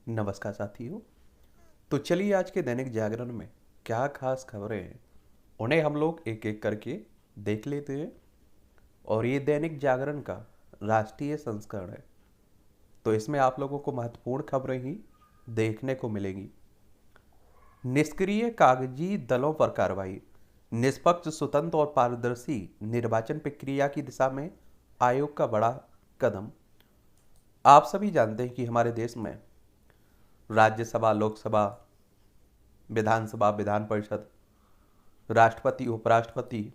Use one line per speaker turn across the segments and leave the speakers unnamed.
नमस्कार साथियों। तो चलिए आज के दैनिक जागरण में क्या खास खबरें हैं उन्हें हम लोग एक एक करके देख लेते हैं। और ये दैनिक जागरण का राष्ट्रीय संस्करण है, तो इसमें आप लोगों को महत्वपूर्ण खबरें ही देखने को मिलेंगी। निष्क्रिय कागजी दलों पर कार्रवाई, निष्पक्ष स्वतंत्र और पारदर्शी निर्वाचन प्रक्रिया की दिशा में आयोग का बड़ा कदम। आप सभी जानते हैं कि हमारे देश में राज्यसभा, लोकसभा, विधानसभा, विधान परिषद, राष्ट्रपति, उपराष्ट्रपति,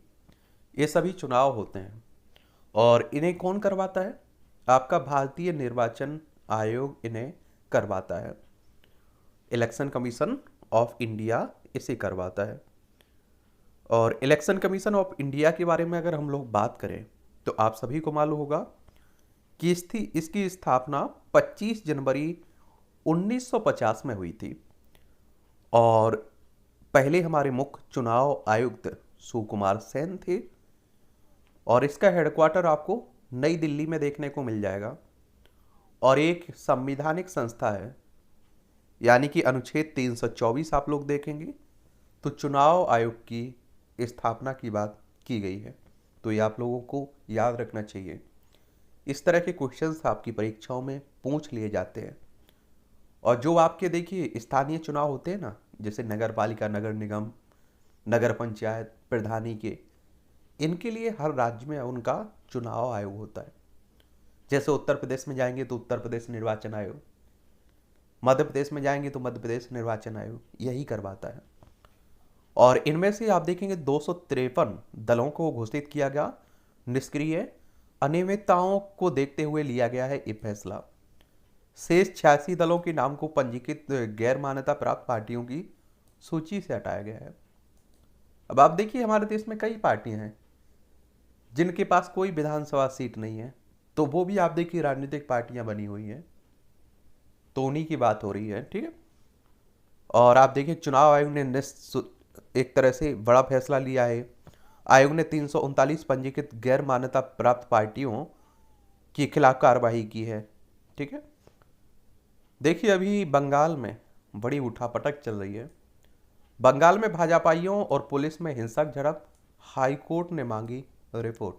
ये सभी चुनाव होते हैं। और इन्हें कौन करवाता है? आपका भारतीय निर्वाचन आयोग इन्हें करवाता है। इलेक्शन कमीशन ऑफ इंडिया इसे करवाता है। और इलेक्शन कमीशन ऑफ इंडिया के बारे में अगर हम लोग बात करें तो आप सभी को मालूम होगा कि इसकी स्थापना 25 जनवरी 1950 में हुई थी। और पहले हमारे मुख्य चुनाव आयुक्त सुकुमार सेन थे। और इसका हेडक्वार्टर आपको नई दिल्ली में देखने को मिल जाएगा। और एक संवैधानिक संस्था है, यानी कि अनुच्छेद 324 आप लोग देखेंगे तो चुनाव आयोग की स्थापना की बात की गई है। तो ये आप लोगों को याद रखना चाहिए। इस तरह के क्वेश्चंस आपकी परीक्षाओं में पूछ लिए जाते हैं। और जो आपके देखिए स्थानीय चुनाव होते हैं ना, जैसे नगर पालिका, नगर निगम, नगर पंचायत, प्रधानी के, इनके लिए हर राज्य में उनका चुनाव आयोग होता है। जैसे उत्तर प्रदेश में जाएंगे तो उत्तर प्रदेश निर्वाचन आयोग, मध्य प्रदेश में जाएंगे तो मध्य प्रदेश निर्वाचन आयोग यही करवाता है। और इनमें से आप देखेंगे 253 दलों को घोषित किया गया। निष्क्रिय अनियमितताओं को देखते हुए लिया गया है ये फैसला। शेष 86 दलों के नाम को पंजीकृत गैर मान्यता प्राप्त पार्टियों की सूची से हटाया गया है। अब आप देखिए हमारे देश में कई पार्टियां हैं जिनके पास कोई विधानसभा सीट नहीं है, तो वो भी आप देखिए राजनीतिक पार्टियां बनी हुई हैं। तो उन्हीं की बात हो रही है, ठीक है। और आप देखिए चुनाव आयोग ने एक तरह से बड़ा फैसला लिया है। आयोग ने 339 पंजीकृत गैर मान्यता प्राप्त पार्टियों के खिलाफ कार्रवाई की है, ठीक है। देखिए अभी बंगाल में बड़ी उठापटक चल रही है। बंगाल में भाजपाइयों और पुलिस में हिंसक झड़प, हाईकोर्ट ने मांगी रिपोर्ट।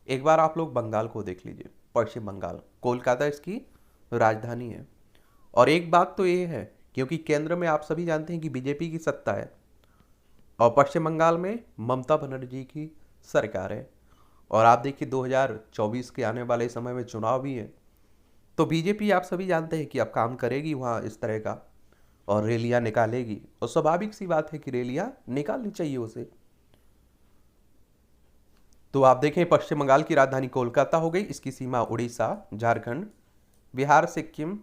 एक बार आप लोग बंगाल को देख लीजिए, पश्चिम बंगाल, कोलकाता इसकी राजधानी है। और एक बात तो ये है, क्योंकि केंद्र में आप सभी जानते हैं कि बीजेपी की सत्ता है और पश्चिम बंगाल में ममता बनर्जी की सरकार है। और आप देखिए 2024 के आने वाले समय में चुनाव भी है, तो बीजेपी आप सभी जानते हैं कि अब काम करेगी वहाँ इस तरह का, और रैलियां निकालेगी। और स्वाभाविक सी बात है कि रैलियां निकालनी चाहिए उसे। तो आप देखें पश्चिम बंगाल की राजधानी कोलकाता हो गई, इसकी सीमा उड़ीसा, झारखंड, बिहार, सिक्किम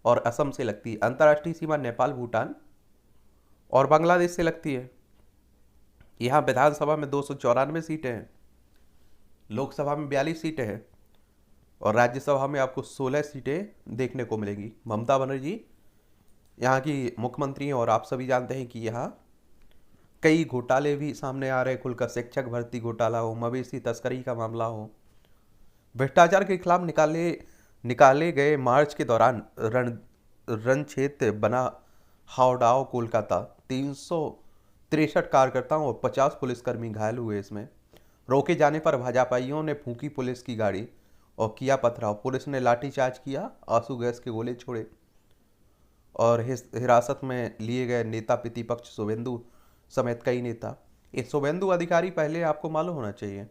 और असम से लगती है। अंतर्राष्ट्रीय सीमा नेपाल, भूटान और बांग्लादेश से लगती है। यहाँ विधानसभा में 294 सीटें हैं, लोकसभा में 42 सीटें हैं और राज्यसभा में आपको 16 सीटें देखने को मिलेंगी। ममता बनर्जी यहाँ की मुख्यमंत्री हैं। और आप सभी जानते हैं कि यहाँ कई घोटाले भी सामने आ रहे हैं, खुलकर शिक्षक भर्ती घोटाला हो, मवेशी तस्करी का मामला हो। भ्रष्टाचार के खिलाफ निकाले निकाले गए मार्च के दौरान रण क्षेत्र बना हावड़ाओ कोलकाता, 363 कार्यकर्ताओं और 50 पुलिसकर्मी घायल हुए। इसमें रोके जाने पर भाजपाइयों ने फूंकी पुलिस की गाड़ी और किया पथराव। पुलिस ने लाठीचार्ज किया, आंसू गैस के गोले छोड़े। और हिरासत में लिए गए नेता प्रतिपक्ष शुभेंदु समेत कई नेता। ये शुभेंदु अधिकारी पहले आपको मालूम होना चाहिए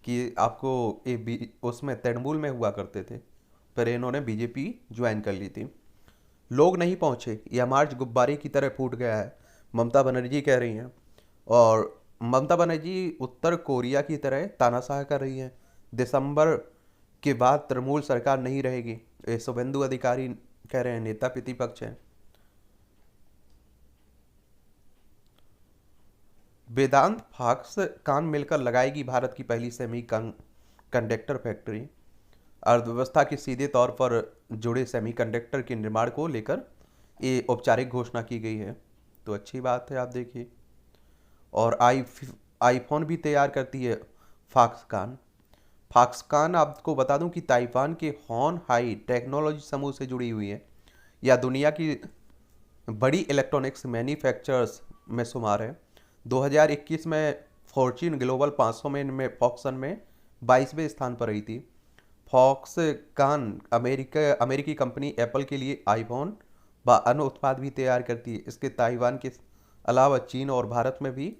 कि आपको ये उसमें तृणमूल में हुआ करते थे, फिर इन्होंने बीजेपी ज्वाइन कर ली थी। लोग नहीं पहुंचे, यह मार्च गुब्बारे की तरह फूट गया है, ममता बनर्जी कह रही हैं। और ममता बनर्जी उत्तर कोरिया की तरह तानाशाह कर रही हैं, दिसंबर के बाद तृणमूल सरकार नहीं रहेगी। ये शुभेंदु अधिकारी कह रहे हैं, नेता प्रतिपक्ष हैं। वेदांत फॉक्सकॉन मिलकर लगाएगी भारत की पहली सेमी कंडक्टर फैक्ट्री। अर्थव्यवस्था के सीधे तौर पर जुड़े सेमीकंडक्टर के निर्माण को लेकर ये औपचारिक घोषणा की गई है, तो अच्छी बात है। आप देखिए और आईफोन भी तैयार करती है फॉक्सकॉन। फॉक्सकॉन आपको बता दूं कि ताइवान के हॉन हाई टेक्नोलॉजी समूह से जुड़ी हुई है। या दुनिया की बड़ी इलेक्ट्रॉनिक्स मैन्युफैक्चरर्स में शुमार है। 2021 में फॉर्च्यून ग्लोबल 500 में फॉक्सन में 22वें स्थान पर रही थी। फॉक्सकॉन अमेरिकी कंपनी एप्पल के लिए आईफोन व अन्य उत्पाद भी तैयार करती है। इसके ताइवान के अलावा चीन और भारत में भी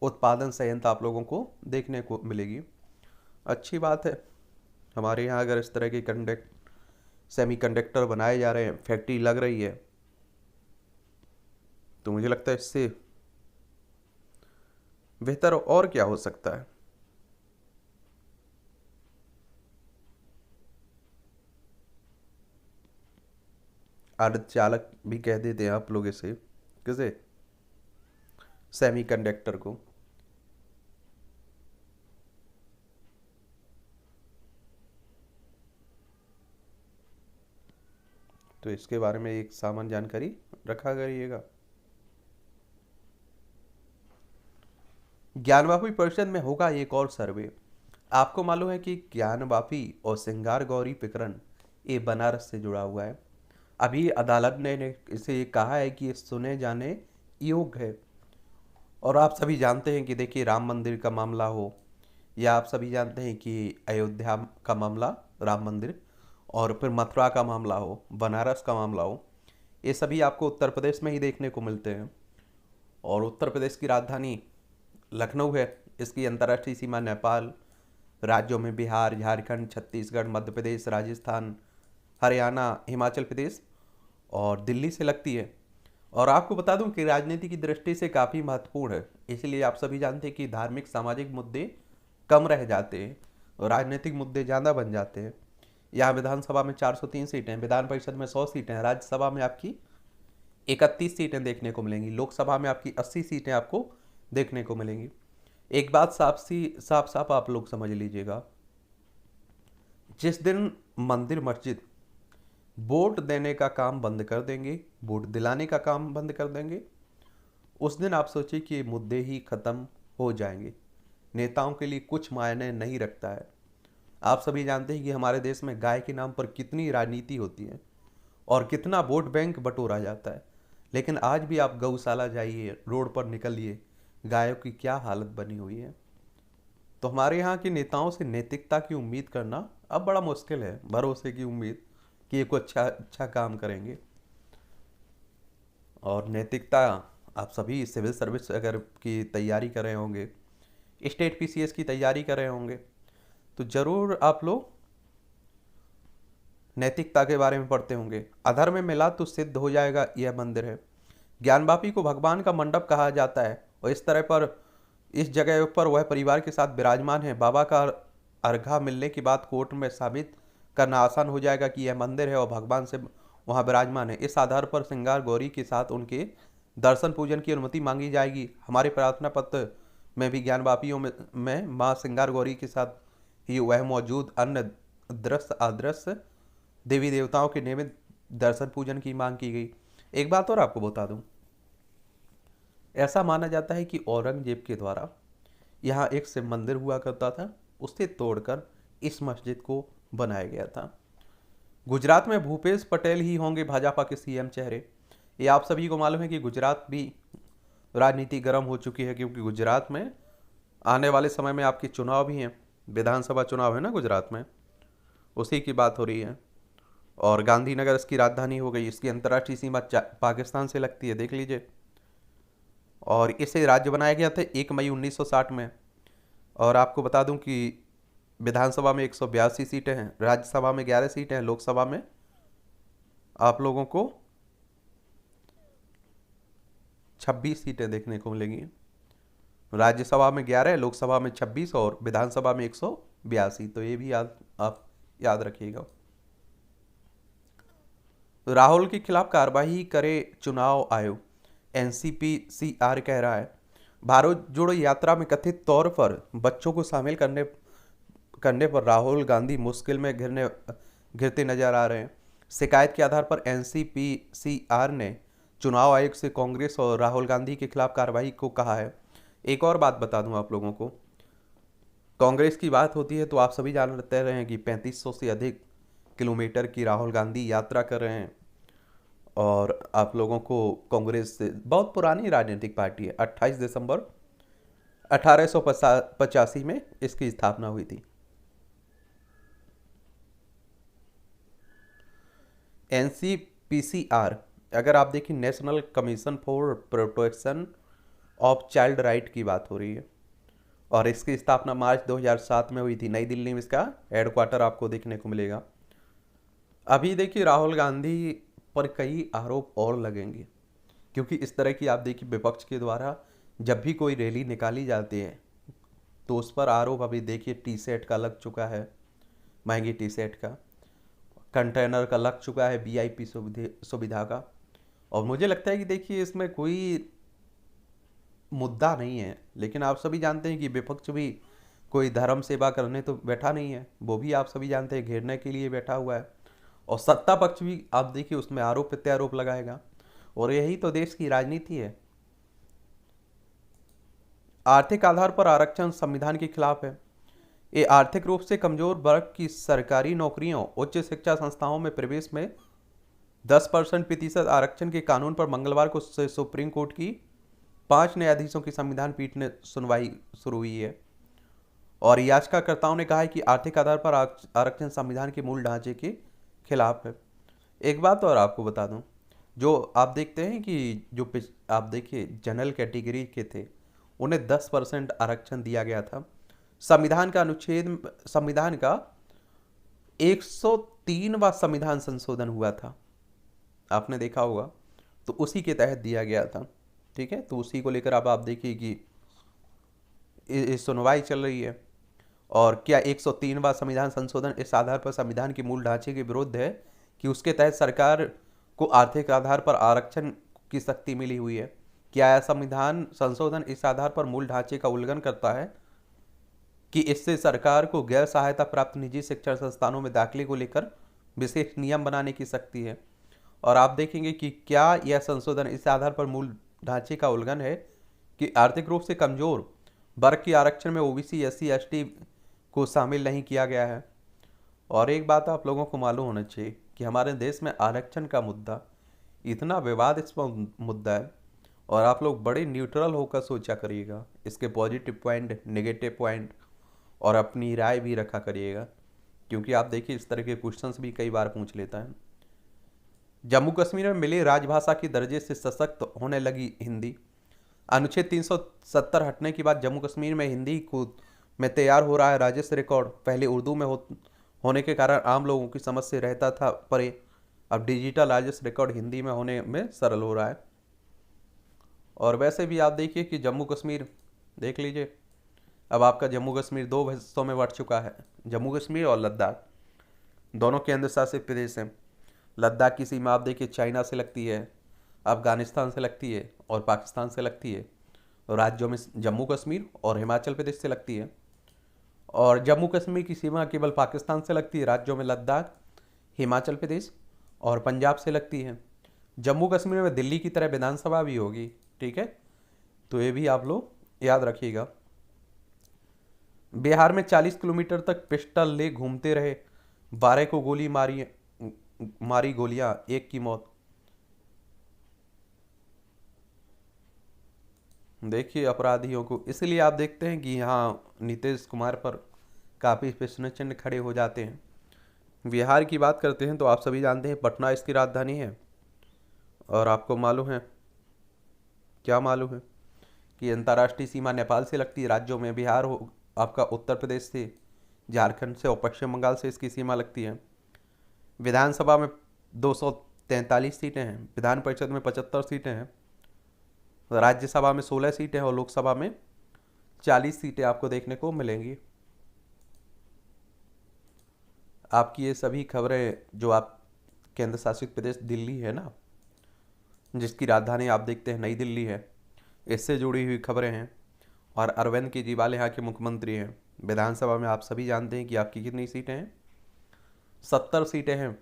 उत्पादन संयंत्र आप लोगों को देखने को मिलेगी। अच्छी बात है, हमारे यहाँ अगर इस तरह के सेमीकंडक्टर बनाए जा रहे हैं, फैक्ट्री लग रही है, तो मुझे लगता है इससे बेहतर और क्या हो सकता है। अर्धचालक भी कह देते हैं आप लोग इसे, किसे, सेमीकंडक्टर को। तो इसके बारे में एक सामान्य जानकारी रखा करिएगा। ज्ञानवापी परिषद में होगा एक और सर्वे। आपको मालूम है कि ज्ञानवापी और सिंगार गौरी प्रकरण ये बनारस से जुड़ा हुआ है। अभी अदालत ने इसे कहा है कि ये सुने जाने योग्य है। और आप सभी जानते हैं कि देखिए, राम मंदिर का मामला हो, या आप सभी जानते हैं कि अयोध्या का मामला राम मंदिर, और फिर मथुरा का मामला हो, बनारस का मामला हो, ये सभी आपको उत्तर प्रदेश में ही देखने को मिलते हैं। और उत्तर प्रदेश की राजधानी लखनऊ है। इसकी अंतर्राष्ट्रीय सीमा नेपाल राज्यों में बिहार, झारखंड, छत्तीसगढ़, मध्य प्रदेश, राजस्थान, हरियाणा, हिमाचल प्रदेश और दिल्ली से लगती है। और आपको बता दूं कि राजनीति की दृष्टि से काफ़ी महत्वपूर्ण है। इसलिए आप सभी जानते हैं कि धार्मिक सामाजिक मुद्दे कम रह जाते हैं और राजनीतिक मुद्दे ज़्यादा बन जाते हैं। यहाँ विधानसभा में 403 सीटें, विधान परिषद में 100 सीटें, राज्यसभा में आपकी 31 सीटें देखने को मिलेंगी, लोकसभा में आपकी 80 सीटें आपको देखने को मिलेंगी। एक बात साफ साफ आप लोग समझ लीजिएगा, जिस दिन मंदिर मस्जिद वोट देने का काम बंद कर देंगे, वोट दिलाने का काम बंद कर देंगे, उस दिन आप सोचिए कि ये मुद्दे ही खत्म हो जाएंगे। नेताओं के लिए कुछ मायने नहीं रखता है। आप सभी जानते हैं कि हमारे देश में गाय के नाम पर कितनी राजनीति होती है और कितना वोट बैंक बटोरा जाता है। लेकिन आज भी आप गौशाला जाइए, रोड पर निकलिए, गायों की क्या हालत बनी हुई है। तो हमारे यहाँ के नेताओं से नैतिकता की उम्मीद करना अब बड़ा मुश्किल है, भरोसे की उम्मीद कि ये कोई अच्छा काम करेंगे। और नैतिकता, आप सभी सिविल सर्विस अगर की तैयारी कर रहे होंगे, स्टेट पीसीएस की तैयारी कर रहे होंगे, तो ज़रूर आप लोग नैतिकता के बारे में पढ़ते होंगे। अधर्म में मिला तो सिद्ध हो जाएगा, यह मंदिर है। ज्ञानवापी को भगवान का मंडप कहा जाता है और इस तरह पर इस जगह पर वह परिवार के साथ विराजमान है। बाबा का अर्घा मिलने की बात कोर्ट में साबित करना आसान हो जाएगा कि यह मंदिर है और भगवान से वहाँ विराजमान है। इस आधार पर सिंगार गौरी के साथ उनके दर्शन पूजन की अनुमति मांगी जाएगी। हमारे प्रार्थना पत्र में भी ज्ञानवापियों में माँ सिंगार गौरी के साथ ही वह मौजूद अन्य दृश्य अदृश्य देवी देवताओं के नियमित दर्शन पूजन की मांग की गई। एक बात और आपको बता दूं, ऐसा माना जाता है कि औरंगजेब के द्वारा यहाँ एक शिव मंदिर हुआ करता था, उसे तोड़कर इस मस्जिद को बनाया गया था। गुजरात में भूपेश पटेल ही होंगे भाजपा के सीएम चेहरे। ये आप सभी को मालूम है कि गुजरात भी राजनीति गर्म हो चुकी है, क्योंकि गुजरात में आने वाले समय में आपके चुनाव भी हैं, विधानसभा चुनाव है ना गुजरात में, उसी की बात हो रही है। और गांधीनगर इसकी राजधानी हो गई। इसकी अंतर्राष्ट्रीय सीमा पाकिस्तान से लगती है, देख लीजिए। और इसे राज्य बनाया गया था 1 मई 1960 में। और आपको बता दूं कि विधानसभा में 182 सीटें हैं, राज्यसभा में 11 सीटें हैं, लोकसभा में आप लोगों को 26 सीटें देखने को मिलेंगी। राज्यसभा में 11, लोकसभा में 26 और विधानसभा में 182। तो ये भी आप याद रखिएगा। राहुल के खिलाफ कार्रवाई करे चुनाव आयोग, एनसीपीसीआर कह रहा है। भारत जोड़ो यात्रा में कथित तौर पर बच्चों को शामिल करने पर राहुल गांधी मुश्किल में घिरते नजर आ रहे हैं। शिकायत के आधार पर एनसीपीसीआर ने चुनाव आयोग से कांग्रेस और राहुल गांधी के खिलाफ कार्रवाई को कहा है। एक और बात बता दूं आप लोगों को, कांग्रेस की बात होती है तो आप सभी जानते रहे हैं कि 3500 से अधिक किलोमीटर की राहुल गांधी यात्रा कर रहे हैं और आप लोगों को कांग्रेस से, बहुत पुरानी राजनीतिक पार्टी है, 28 दिसंबर 1885 में इसकी स्थापना हुई थी। NCPCR, अगर आप देखिए national commission for protection of child right की बात हो रही है, और इसकी स्थापना मार्च 2007 में हुई थी। नई दिल्ली में इसका हेडक्वार्टर आपको देखने को मिलेगा। अभी देखिए राहुल गांधी पर कई आरोप और लगेंगे, क्योंकि इस तरह की आप देखिए विपक्ष के द्वारा जब भी कोई रैली निकाली जाती है तो उस पर आरोप, अभी देखिए टी सेट का लग चुका है, महंगी टी सेट का, कंटेनर का लग चुका है, VIP सुविधा का। और मुझे लगता है कि देखिए इसमें कोई मुद्दा नहीं है, लेकिन आप सभी जानते हैं कि विपक्ष भी कोई धर्म सेवा करने तो बैठा नहीं है, वो भी आप सभी जानते हैं घेरने के लिए बैठा हुआ है। और सत्ता पक्ष भी आप देखिए उसमें आरोप प्रत्यारोप लगाएगा, और यही तो देश की राजनीति है। आर्थिक आधार पर आरक्षण संविधान के खिलाफ है। ये आर्थिक रूप से कमजोर वर्ग की सरकारी नौकरियों, उच्च शिक्षा संस्थाओं में प्रवेश में 10% आरक्षण के कानून पर मंगलवार को सुप्रीम कोर्ट की 5 न्यायाधीशों की संविधान पीठ ने सुनवाई शुरू हुई है। और याचिकाकर्ताओं ने कहा है कि आर्थिक आधार पर आरक्षण संविधान के मूल ढांचे के खिलाफ है। एक बात और आपको बता दूं, जो आप देखते हैं कि जो आप देखिए जनरल कैटेगरी के थे उन्हें 10% आरक्षण दिया गया था। संविधान का 103वां संविधान संशोधन हुआ था, आपने देखा होगा, तो उसी के तहत दिया गया था। ठीक है, तो उसी को लेकर अब आप देखिए कि सुनवाई चल रही है। और क्या 103वां संविधान संशोधन इस आधार पर संविधान के मूल ढांचे के विरुद्ध है कि उसके तहत सरकार को आर्थिक आधार पर आरक्षण की शक्ति मिली हुई है? क्या यह संविधान संशोधन इस आधार पर मूल ढांचे का उल्लंघन करता है कि इससे सरकार को गैर सहायता प्राप्त निजी शिक्षण संस्थानों में दाखिले को लेकर विशेष नियम बनाने की शक्ति है? और आप देखेंगे कि क्या यह संशोधन इस आधार पर मूल ढांचे का उल्लंघन है कि आर्थिक रूप से कमजोर वर्ग के आरक्षण में OBC SC ST को शामिल नहीं किया गया है। और एक बात आप लोगों को मालूम होना चाहिए कि हमारे देश में आरक्षण का मुद्दा इतना विवाद इस मुद्दा है, और आप लोग बड़े न्यूट्रल होकर सोचा करिएगा, इसके पॉजिटिव पॉइंट, नेगेटिव पॉइंट, और अपनी राय भी रखा करिएगा, क्योंकि आप देखिए इस तरह के क्वेश्चंस भी कई बार पूछ लेता है। जम्मू कश्मीर में मिली राजभाषा के दर्जे से सशक्त होने लगी हिंदी। अनुच्छेद 370 हटने के बाद जम्मू कश्मीर में हिंदी को में तैयार हो रहा है राजस्व रिकॉर्ड। पहले उर्दू में होने के कारण आम लोगों की समझ से रहता था परे, अब डिजिटल राजस्व रिकॉर्ड हिंदी में होने में सरल हो रहा है। और वैसे भी आप देखिए कि जम्मू कश्मीर देख लीजिए, अब आपका जम्मू कश्मीर 2 हिस्सों में बढ़ चुका है, जम्मू कश्मीर और लद्दाख, दोनों केंद्र शासित प्रदेश हैं। लद्दाख की सीमा आप देखिए चाइना से लगती है, अफगानिस्तान से लगती है और पाकिस्तान से लगती है। राज्यों में जम्मू कश्मीर और हिमाचल प्रदेश से लगती है। और जम्मू कश्मीर की सीमा केवल पाकिस्तान से लगती है, राज्यों में लद्दाख, हिमाचल प्रदेश और पंजाब से लगती है। जम्मू कश्मीर में दिल्ली की तरह विधानसभा भी होगी, ठीक है, तो ये भी आप लोग याद रखिएगा। बिहार में 40 किलोमीटर तक पिस्टल ले घूमते रहे 12 को गोली मारी गोलियां, 1 की मौत। देखिए अपराधियों को, इसलिए आप देखते हैं कि यहाँ नीतीश कुमार पर काफ़ी प्रश्न चिन्ह खड़े हो जाते हैं। बिहार की बात करते हैं तो आप सभी जानते हैं पटना इसकी राजधानी है, और आपको मालूम है, क्या मालूम है कि अंतर्राष्ट्रीय सीमा नेपाल से लगती है। राज्यों में बिहार हो आपका, उत्तर प्रदेश से, झारखंड से और पश्चिम बंगाल से इसकी सीमा लगती है। विधानसभा में 243 सीटें हैं, विधान परिषद में 75 सीटें हैं, राज्यसभा में 16 सीटें और लोकसभा में 40 सीटें आपको देखने को मिलेंगी। आपकी ये सभी खबरें जो आप केंद्र शासित प्रदेश दिल्ली है ना, जिसकी राजधानी आप देखते हैं नई दिल्ली है, इससे जुड़ी हुई खबरें हैं। और अरविंद केजरीवाल यहाँ के मुख्यमंत्री हैं। विधानसभा में आप सभी जानते हैं कि आपकी कितनी सीटें हैं, 70 सीटें हैं।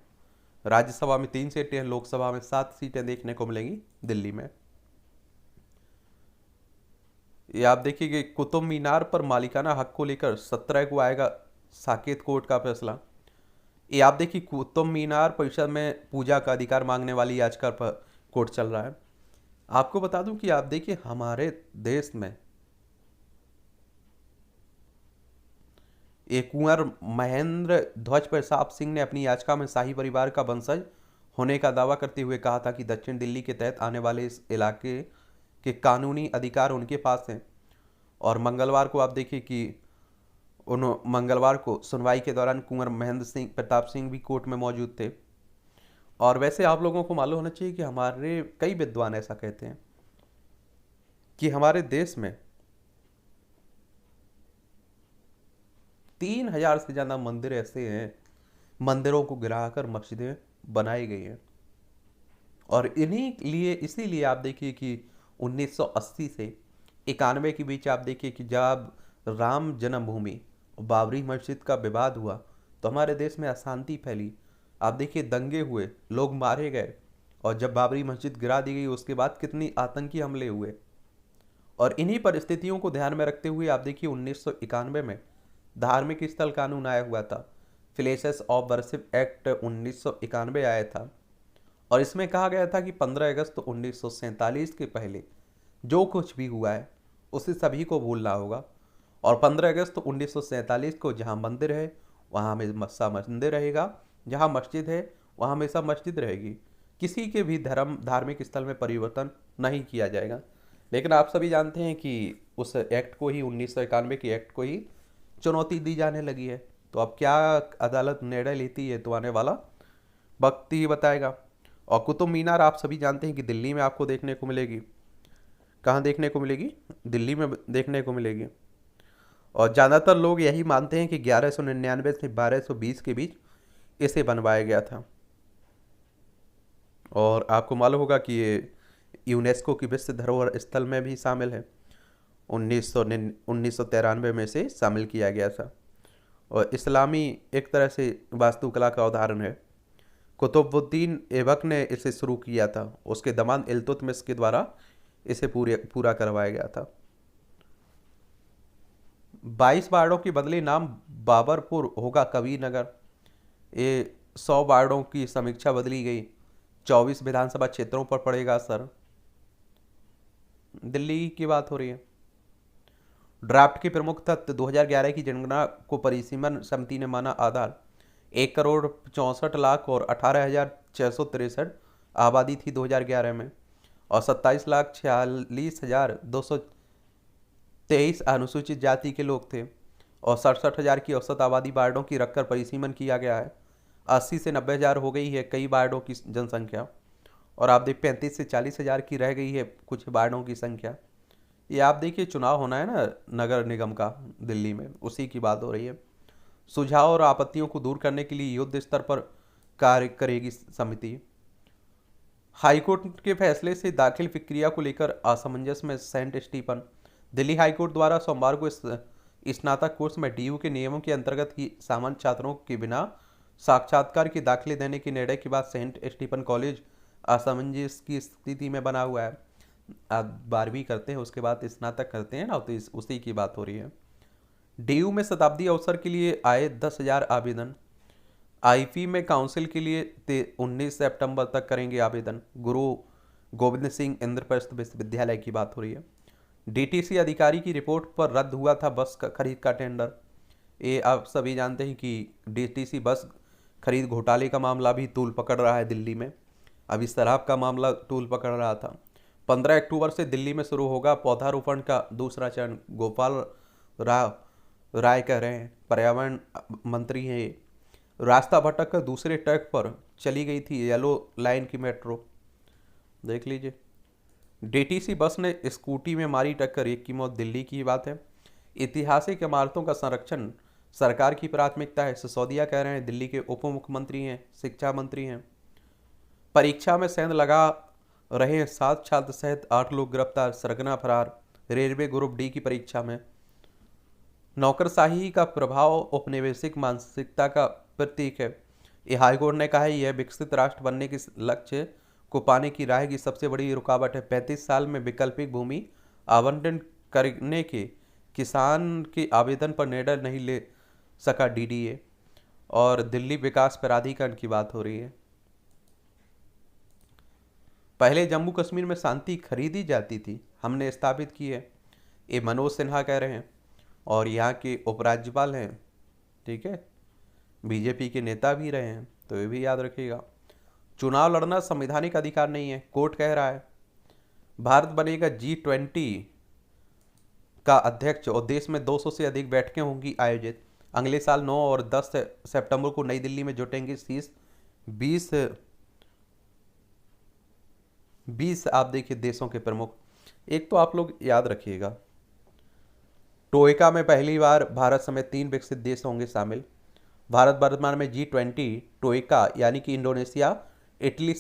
राज्यसभा में 3 सीटें हैं, लोकसभा में 7 सीटें देखने को मिलेंगी दिल्ली में। ये आप देखिए कि कुतुब मीनार पर मालिकाना हक को लेकर 17 को आएगा साकेत कोर्ट का फैसला। ये आप देखिए कुतुब मीनार परिषद में पूजा का अधिकार मांगने वाली याचिका पर कोर्ट चल रहा है। आपको बता दूं कि आप देखिए हमारे देश में एक कुंवर महेंद्र ध्वज प्रताप सिंह ने अपनी याचिका में शाही परिवार का वंशज होने का दावा करते हुए कहा था कि दक्षिण दिल्ली के तहत आने वाले इस इलाके के कानूनी अधिकार उनके पास हैं। और मंगलवार को आप देखिए कि उन मंगलवार को सुनवाई के दौरान कुंवर महेंद्र सिंह प्रताप सिंह भी कोर्ट में मौजूद थे। और वैसे आप लोगों को मालूम होना चाहिए कि हमारे कई विद्वान ऐसा कहते हैं कि हमारे देश में 3,000 से ज़्यादा मंदिर ऐसे हैं, मंदिरों को गिराकर मस्जिदें बनाई गई हैं। और इन्हीं लिए इसीलिए आप देखिए कि 1980 से 91 के बीच आप देखिए कि जब राम जन्मभूमि और बाबरी मस्जिद का विवाद हुआ तो हमारे देश में अशांति फैली। आप देखिए दंगे हुए, लोग मारे गए। और जब बाबरी मस्जिद गिरा दी गई उसके बाद कितनी आतंकी हमले हुए। और इन्हीं परिस्थितियों को ध्यान में रखते हुए आप देखिए 1991 में धार्मिक स्थल कानून आया हुआ था। प्लेसेस ऑफ वर्शिप एक्ट 1991 आया था। और इसमें कहा गया था कि 15 अगस्त 1947 के पहले जो कुछ भी हुआ है उसे सभी को भूलना होगा। और 15 अगस्त 1947 को जहाँ मंदिर है वहाँ हमेशा मंदिर रहेगा, जहाँ मस्जिद है वहाँ हमेशा मस्जिद रहेगी। किसी के भी धार्मिक स्थल में परिवर्तन नहीं किया जाएगा। लेकिन आप सभी जानते हैं कि उस एक्ट को ही 1991 के एक्ट को ही चुनौती दी जाने लगी है। तो अब क्या अदालत निर्णय लेती है तो आने वाला वक्त ही बताएगा। और कुतुब मीनार आप सभी जानते हैं कि दिल्ली में आपको देखने को मिलेगी। कहाँ देखने को मिलेगी? दिल्ली में देखने को मिलेगी। और ज़्यादातर लोग यही मानते हैं कि 1199 से 1220 के बीच इसे बनवाया गया था। और आपको मालूम होगा कि ये यूनेस्को की विश्व धरोहर स्थल में भी शामिल है। 1993 में से शामिल किया गया था। और इस्लामी एक तरह से वास्तुकला का उदाहरण है। कुतुबुद्दीन ऐबक ने इसे शुरू किया था, उसके दामाद इल्तुतमिश के द्वारा इसे पूरा करवाया गया था। 22 वार्डों के बदले नाम बाबरपुर होगा कबीर नगर। ये 100 वार्डों की समीक्षा बदली गई। 24 विधानसभा क्षेत्रों पर पड़ेगा असर। दिल्ली की बात हो रही है। ड्राफ्ट के प्रमुख तथ्य 2011 की जनगणना को परिसीमन समिति ने माना आधार। 1,64,00,000 और 18,663 आबादी थी 2011 में। और 27,46,223 अनुसूचित जाति के लोग थे। और 67,000 की औसत आबादी वार्डों की रखकर परिसीमन किया गया है। 80 से 90,000 हो गई है कई वार्डों की जनसंख्या। और आप देख 35 से 40,000 की रह गई है कुछ वार्डों की संख्या। ये आप देखिए चुनाव होना है ना नगर निगम का दिल्ली में, उसी की बात हो रही है। सुझाव और आपत्तियों को दूर करने के लिए युद्ध स्तर पर कार्य करेगी समिति। हाईकोर्ट के फैसले से दाखिल प्रक्रिया को लेकर असमंजस में सेंट स्टीफन। दिल्ली हाईकोर्ट द्वारा सोमवार को स्नातक कोर्स में डीयू के नियमों के अंतर्गत ही सामान्य छात्रों के बिना साक्षात्कार के दाखिले देने के निर्णय के बाद सेंट स्टीफन कॉलेज असमंजस की स्थिति में बना हुआ है। आप 12वीं करते हैं उसके बाद स्नातक करते हैं ना, तो उसी की बात हो रही है। डीयू में शताब्दी अवसर के लिए आए 10,000 आवेदन। आईपी में काउंसिल के लिए 19 सितंबर तक करेंगे आवेदन। गुरु गोविंद सिंह इंद्रप्रस्थ विश्वविद्यालय की बात हो रही है। डीटीसी अधिकारी की रिपोर्ट पर रद्द हुआ था बस खरीद का टेंडर। ये आप सभी जानते हैं कि डीटीसी बस खरीद घोटाले का मामला भी तूल पकड़ रहा है दिल्ली में। अभी शराब का मामला तूल पकड़ रहा था। 15 अक्टूबर से दिल्ली में शुरू होगा पौधारोपण का दूसरा चरण। गोपाल राय कह रहे हैं, पर्यावरण मंत्री हैं ये। रास्ता भटक कर दूसरे ट्रैक पर चली गई थी येलो लाइन की मेट्रो, देख लीजिए। डीटीसी बस ने स्कूटी में मारी टक्कर, एक की मौत। दिल्ली की बात है। ऐतिहासिक इमारतों का संरक्षण सरकार की प्राथमिकता है, सिसोदिया कह रहे हैं। दिल्ली के उप मुख्यमंत्री हैं, शिक्षा मंत्री हैं। परीक्षा में सेंध लगा रहे 7 छात्र सहित 8 लोग गिरफ्तार, सरगना फरार। रेलवे ग्रुप डी की परीक्षा में नौकरशाही का प्रभाव औपनिवेशिक मानसिकता का प्रतीक है। ये हाईकोर्ट ने कहा है यह विकसित राष्ट्र बनने के लक्ष्य को पाने की राह की सबसे बड़ी रुकावट है। 35 साल में वैकल्पिक भूमि आवंटन करने के किसान के आवेदन पर निर्णय नहीं ले सका डीडीए। और दिल्ली विकास प्राधिकरण की बात हो रही है। पहले जम्मू कश्मीर में शांति खरीदी जाती थी, हमने स्थापित की है, ये मनोज सिन्हा कह रहे हैं। और यहाँ के उपराज्यपाल हैं, ठीक है, बीजेपी के नेता भी रहे हैं, तो ये भी याद रखिएगा। चुनाव लड़ना संवैधानिक अधिकार नहीं है, कोर्ट कह रहा है। भारत बनेगा G20 का अध्यक्ष और देश में 200 से अधिक बैठकें होंगी आयोजित। अगले साल 9 और 10 सितंबर को नई दिल्ली में जुटेंगे शीर्ष 20 आप देखिए देशों के प्रमुख। एक तो आप लोग याद रखिएगा, टोएका में पहली बार भारत समेत 3 विकसित देश होंगे शामिल। भारत वर्तमान में G20 टोएका यानी कि इंडोनेशिया, इटली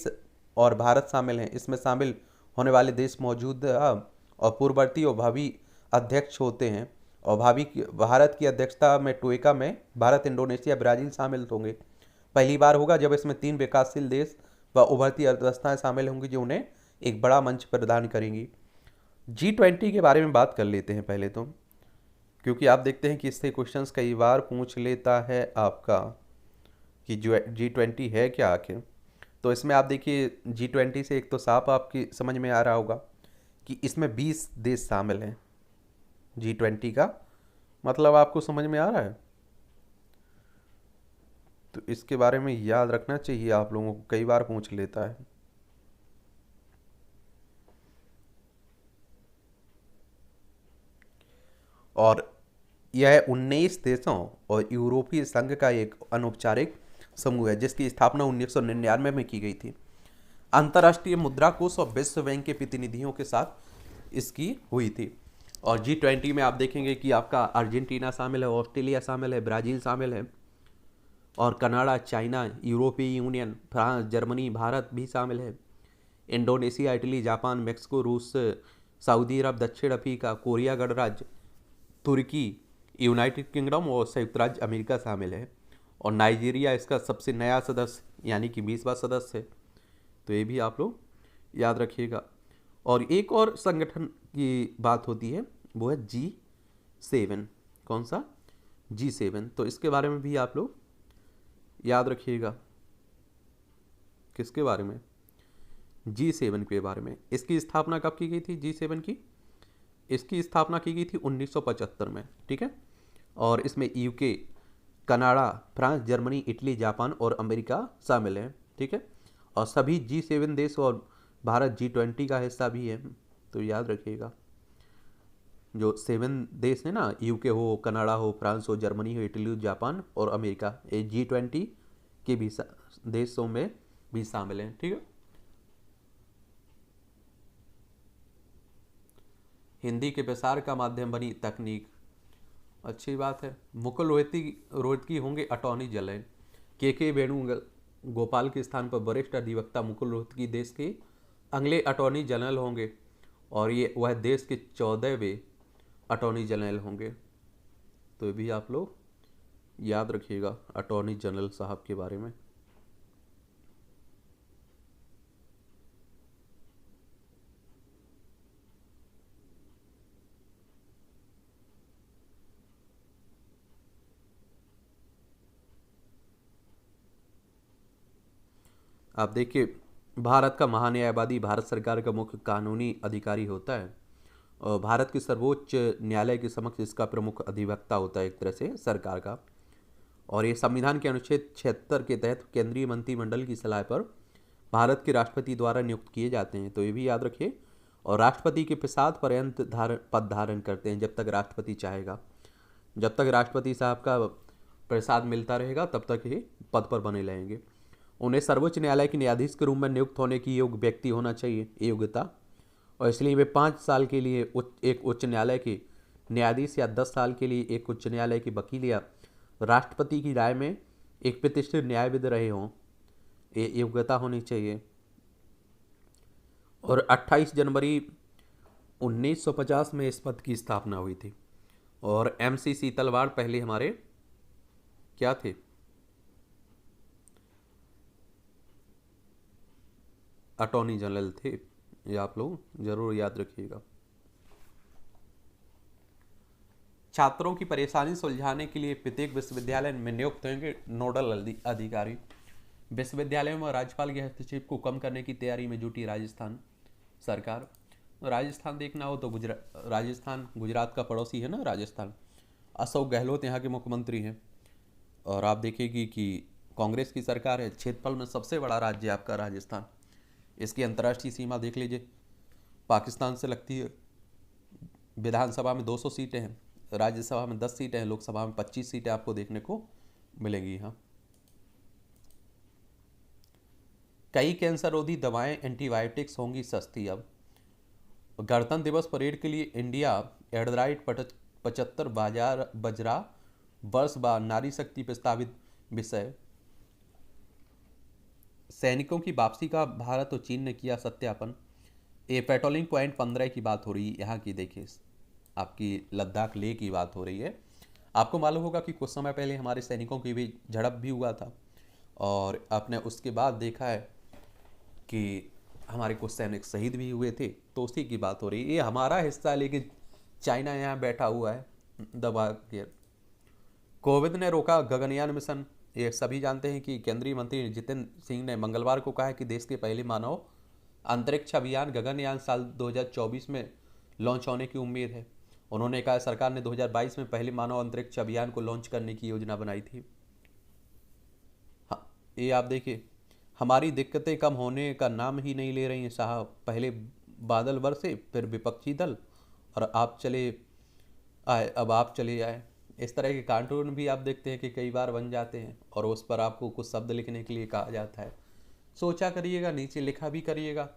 और भारत शामिल हैं। इसमें शामिल होने वाले देश मौजूदा और पूर्ववर्ती और भावी अध्यक्ष होते हैं। और भारत की अध्यक्षता में टोएका में भारत, इंडोनेशिया, ब्राज़ील शामिल होंगे। पहली बार होगा जब इसमें 3 विकासशील देश व उभरती अर्थव्यवस्थाएं शामिल होंगी, जो उन्हें एक बड़ा मंच प्रदान करेंगी। G20 के बारे में बात कर लेते हैं पहले तो, क्योंकि आप देखते हैं कि इससे क्वेश्चंस कई बार पूछ लेता है आपका कि जो G20 है क्या आखिर। तो इसमें आप देखिए G20 से एक तो साफ आपकी समझ में आ रहा होगा कि इसमें 20 देश शामिल हैं। G20 का मतलब आपको समझ में आ रहा है, तो इसके बारे में याद रखना चाहिए आप लोगों को, कई बार पूछ लेता है। और यह 19 देशों और यूरोपीय संघ का एक अनौपचारिक समूह है, जिसकी स्थापना 1999 में की गई थी। अंतर्राष्ट्रीय मुद्रा कोष और विश्व बैंक के प्रतिनिधियों के साथ इसकी हुई थी। और G20 में आप देखेंगे कि आपका अर्जेंटीना शामिल है, ऑस्ट्रेलिया शामिल है, ब्राज़ील शामिल है, और कनाडा, चाइना, यूरोपीय यूनियन, फ्रांस, जर्मनी, भारत भी शामिल है। इंडोनेशिया, इटली, जापान, मेक्सिको, रूस, सऊदी अरब, दक्षिण अफ्रीका, कोरिया गणराज्य, तुर्की, यूनाइटेड किंगडम और संयुक्त राज्य अमेरिका शामिल है। और नाइजीरिया इसका सबसे नया सदस्य यानी कि 20वां सदस्य है। तो ये भी आप लोग याद रखिएगा। और एक और संगठन की बात होती है, वो है G7। कौन सा? G7। तो इसके बारे में भी आप लोग याद रखिएगा। किसके बारे में? G7 के बारे में। इसकी स्थापना कब की गई थी G7 की? इसकी स्थापना की गई थी 1975 में, ठीक है। और इसमें UK, Canada, France, Germany, Italy, Japan और अमेरिका शामिल हैं, ठीक है। और सभी G7 देश और भारत G20 का हिस्सा भी है, तो याद रखिएगा। जो 7 देश है ना, यूके हो, कनाडा हो, फ्रांस हो, जर्मनी हो, इटली हो, जापान और अमेरिका, ये G20 के भी देशों में भी शामिल हैं, ठीक है। हिंदी के प्रसार का माध्यम बनी तकनीक, अच्छी बात है। मुकुल रोहतगी होंगे अटॉर्नी जनरल। के वेणुगोपाल के स्थान पर वरिष्ठ अधिवक्ता मुकुल रोहतगी देश के अगले अटॉर्नी जनरल होंगे, और ये वह देश के 14वें अटॉर्नी जनरल होंगे। तो ये भी आप लोग याद रखिएगा अटॉर्नी जनरल साहब के बारे में। आप देखिए, भारत का महान्यायवादी भारत सरकार का मुख्य कानूनी अधिकारी होता है, और भारत के सर्वोच्च न्यायालय के समक्ष इसका प्रमुख अधिवक्ता होता है एक तरह से सरकार का। और ये संविधान के अनुच्छेद 76 के तहत केंद्रीय मंत्रिमंडल की सलाह पर भारत के राष्ट्रपति द्वारा नियुक्त किए जाते हैं, तो ये भी याद रखिए। और राष्ट्रपति के प्रसाद पर्यंत पद धारण करते हैं जब तक राष्ट्रपति चाहेगा। जब तक राष्ट्रपति साहब का प्रसाद मिलता रहेगा तब तक ये पद पर बने रहेंगे। उन्हें सर्वोच्च न्यायालय के न्यायाधीश के रूप में नियुक्त होने की योग्य व्यक्ति होना चाहिए, योग्यता। और इसलिए वे 5 साल के लिए एक उच्च न्यायालय के न्यायाधीश या 10 साल के लिए एक उच्च न्यायालय के वकील या राष्ट्रपति की राय में एक प्रतिष्ठित न्यायविद रहे हों, ये योग्यता होनी चाहिए। और 28 जनवरी 1950 में इस पद की स्थापना हुई थी। और MCC तलवार पहले हमारे क्या थे? अटॉर्नी जनरल थे, ये आप लोग जरूर याद रखिएगा। छात्रों की परेशानी सुलझाने के लिए प्रत्येक विश्वविद्यालय में नियुक्त होंगे नोडल अधिकारी। विश्वविद्यालयों में राज्यपाल के हस्तक्षेप को कम करने की तैयारी में जुटी राजस्थान सरकार। राजस्थान देखना हो तो राजस्थान गुजरात का पड़ोसी है ना राजस्थान। अशोक गहलोत यहाँ के मुख्यमंत्री हैं और आप देखेंगे कि कांग्रेस की सरकार है। क्षेत्रफल में सबसे बड़ा राज्य आपका राजस्थान। इसकी अंतर्राष्ट्रीय सीमा देख लीजिए, पाकिस्तान से लगती है। विधानसभा में 200 सीटें हैं, राज्यसभा में 10 सीटें हैं, लोकसभा में 25 सीटें आपको देखने को मिलेंगी। यहाँ कई कैंसर रोधी दवाएं एंटीबायोटिक्स होंगी सस्ती। अब गणतंत्र दिवस परेड के लिए इंडिया @ 75 बाजार बजरा वर्ष बाद नारी शक्ति प्रस्तावित विषय। सैनिकों की वापसी का भारत और चीन ने किया सत्यापन। ये पेट्रोलिंग पॉइंट 15 की बात हो रही है यहाँ की। देखिए आपकी लद्दाख लेह की बात हो रही है। आपको मालूम होगा कि कुछ समय पहले हमारे सैनिकों की भी झड़प भी हुआ था और आपने उसके बाद देखा है कि हमारे कुछ सैनिक शहीद भी हुए थे, तो उसी की बात हो रही है। ये हमारा हिस्सा है, लेकिन चाइना यहाँ बैठा हुआ है दबा के। कोविंद ने रोका गगनयान मिशन। ये सभी जानते हैं कि केंद्रीय मंत्री जितेंद्र सिंह ने मंगलवार को कहा है कि देश के पहले मानव अंतरिक्ष अभियान गगनयान साल 2024 में लॉन्च होने की उम्मीद है। उन्होंने कहा सरकार ने 2022 में पहले मानव अंतरिक्ष अभियान को लॉन्च करने की योजना बनाई थी। हाँ, ये आप देखिए, हमारी दिक्कतें कम होने का नाम ही नहीं ले रही हैं साहब। पहले बादल बरसे, फिर विपक्षी दल, और आप चले आए, अब आप चले आए। इस तरह के कार्टून भी आप देखते हैं कि कई बार बन जाते हैं और उस पर आपको कुछ शब्द लिखने के लिए कहा जाता है। सोचा करिएगा, नीचे लिखा भी करिएगा।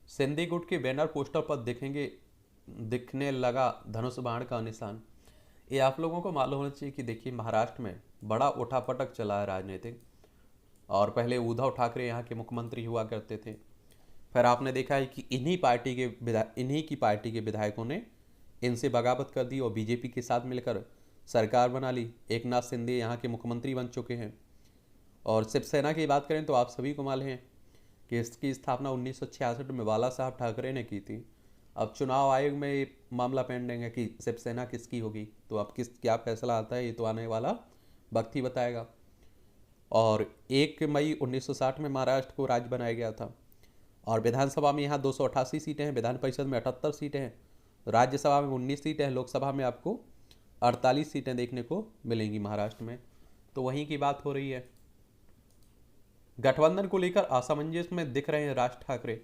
सिंधी गुट के बैनर पोस्टर पर दिखने लगा धनुष बाण का निशान। ये आप लोगों को मालूम होना चाहिए कि देखिए महाराष्ट्र में बड़ा उठापटक चला है राजनीतिक। और पहले उद्धव ठाकरे यहाँ के मुख्यमंत्री हुआ करते थे। फिर आपने देखा है कि इन्हीं की पार्टी के विधायकों ने इनसे बगावत कर दी और बीजेपी के साथ मिलकर सरकार बना ली। एक नाथ शिंदे यहाँ के मुख्यमंत्री बन चुके हैं। और शिवसेना की बात करें तो आप सभी को मालूम है कि इसकी स्थापना 1966 में बाला साहब ठाकरे ने की थी। अब चुनाव आयोग में ये मामला पेंडिंग है कि शिवसेना किसकी होगी, तो अब क्या फैसला आता है ये तो आने वाला वक्त ही बताएगा। और 1 मई 1960 में महाराष्ट्र को राज्य बनाया गया था और विधानसभा में यहाँ 288 सीटें हैं, विधान परिषद में 78 सीटें हैं, राज्यसभा में 19 सीटें हैं, लोकसभा में आपको 48 सीटें देखने को मिलेंगी महाराष्ट्र में। तो वहीं की बात हो रही है। गठबंधन को लेकर असमंजस में दिख रहे हैं राज ठाकरे।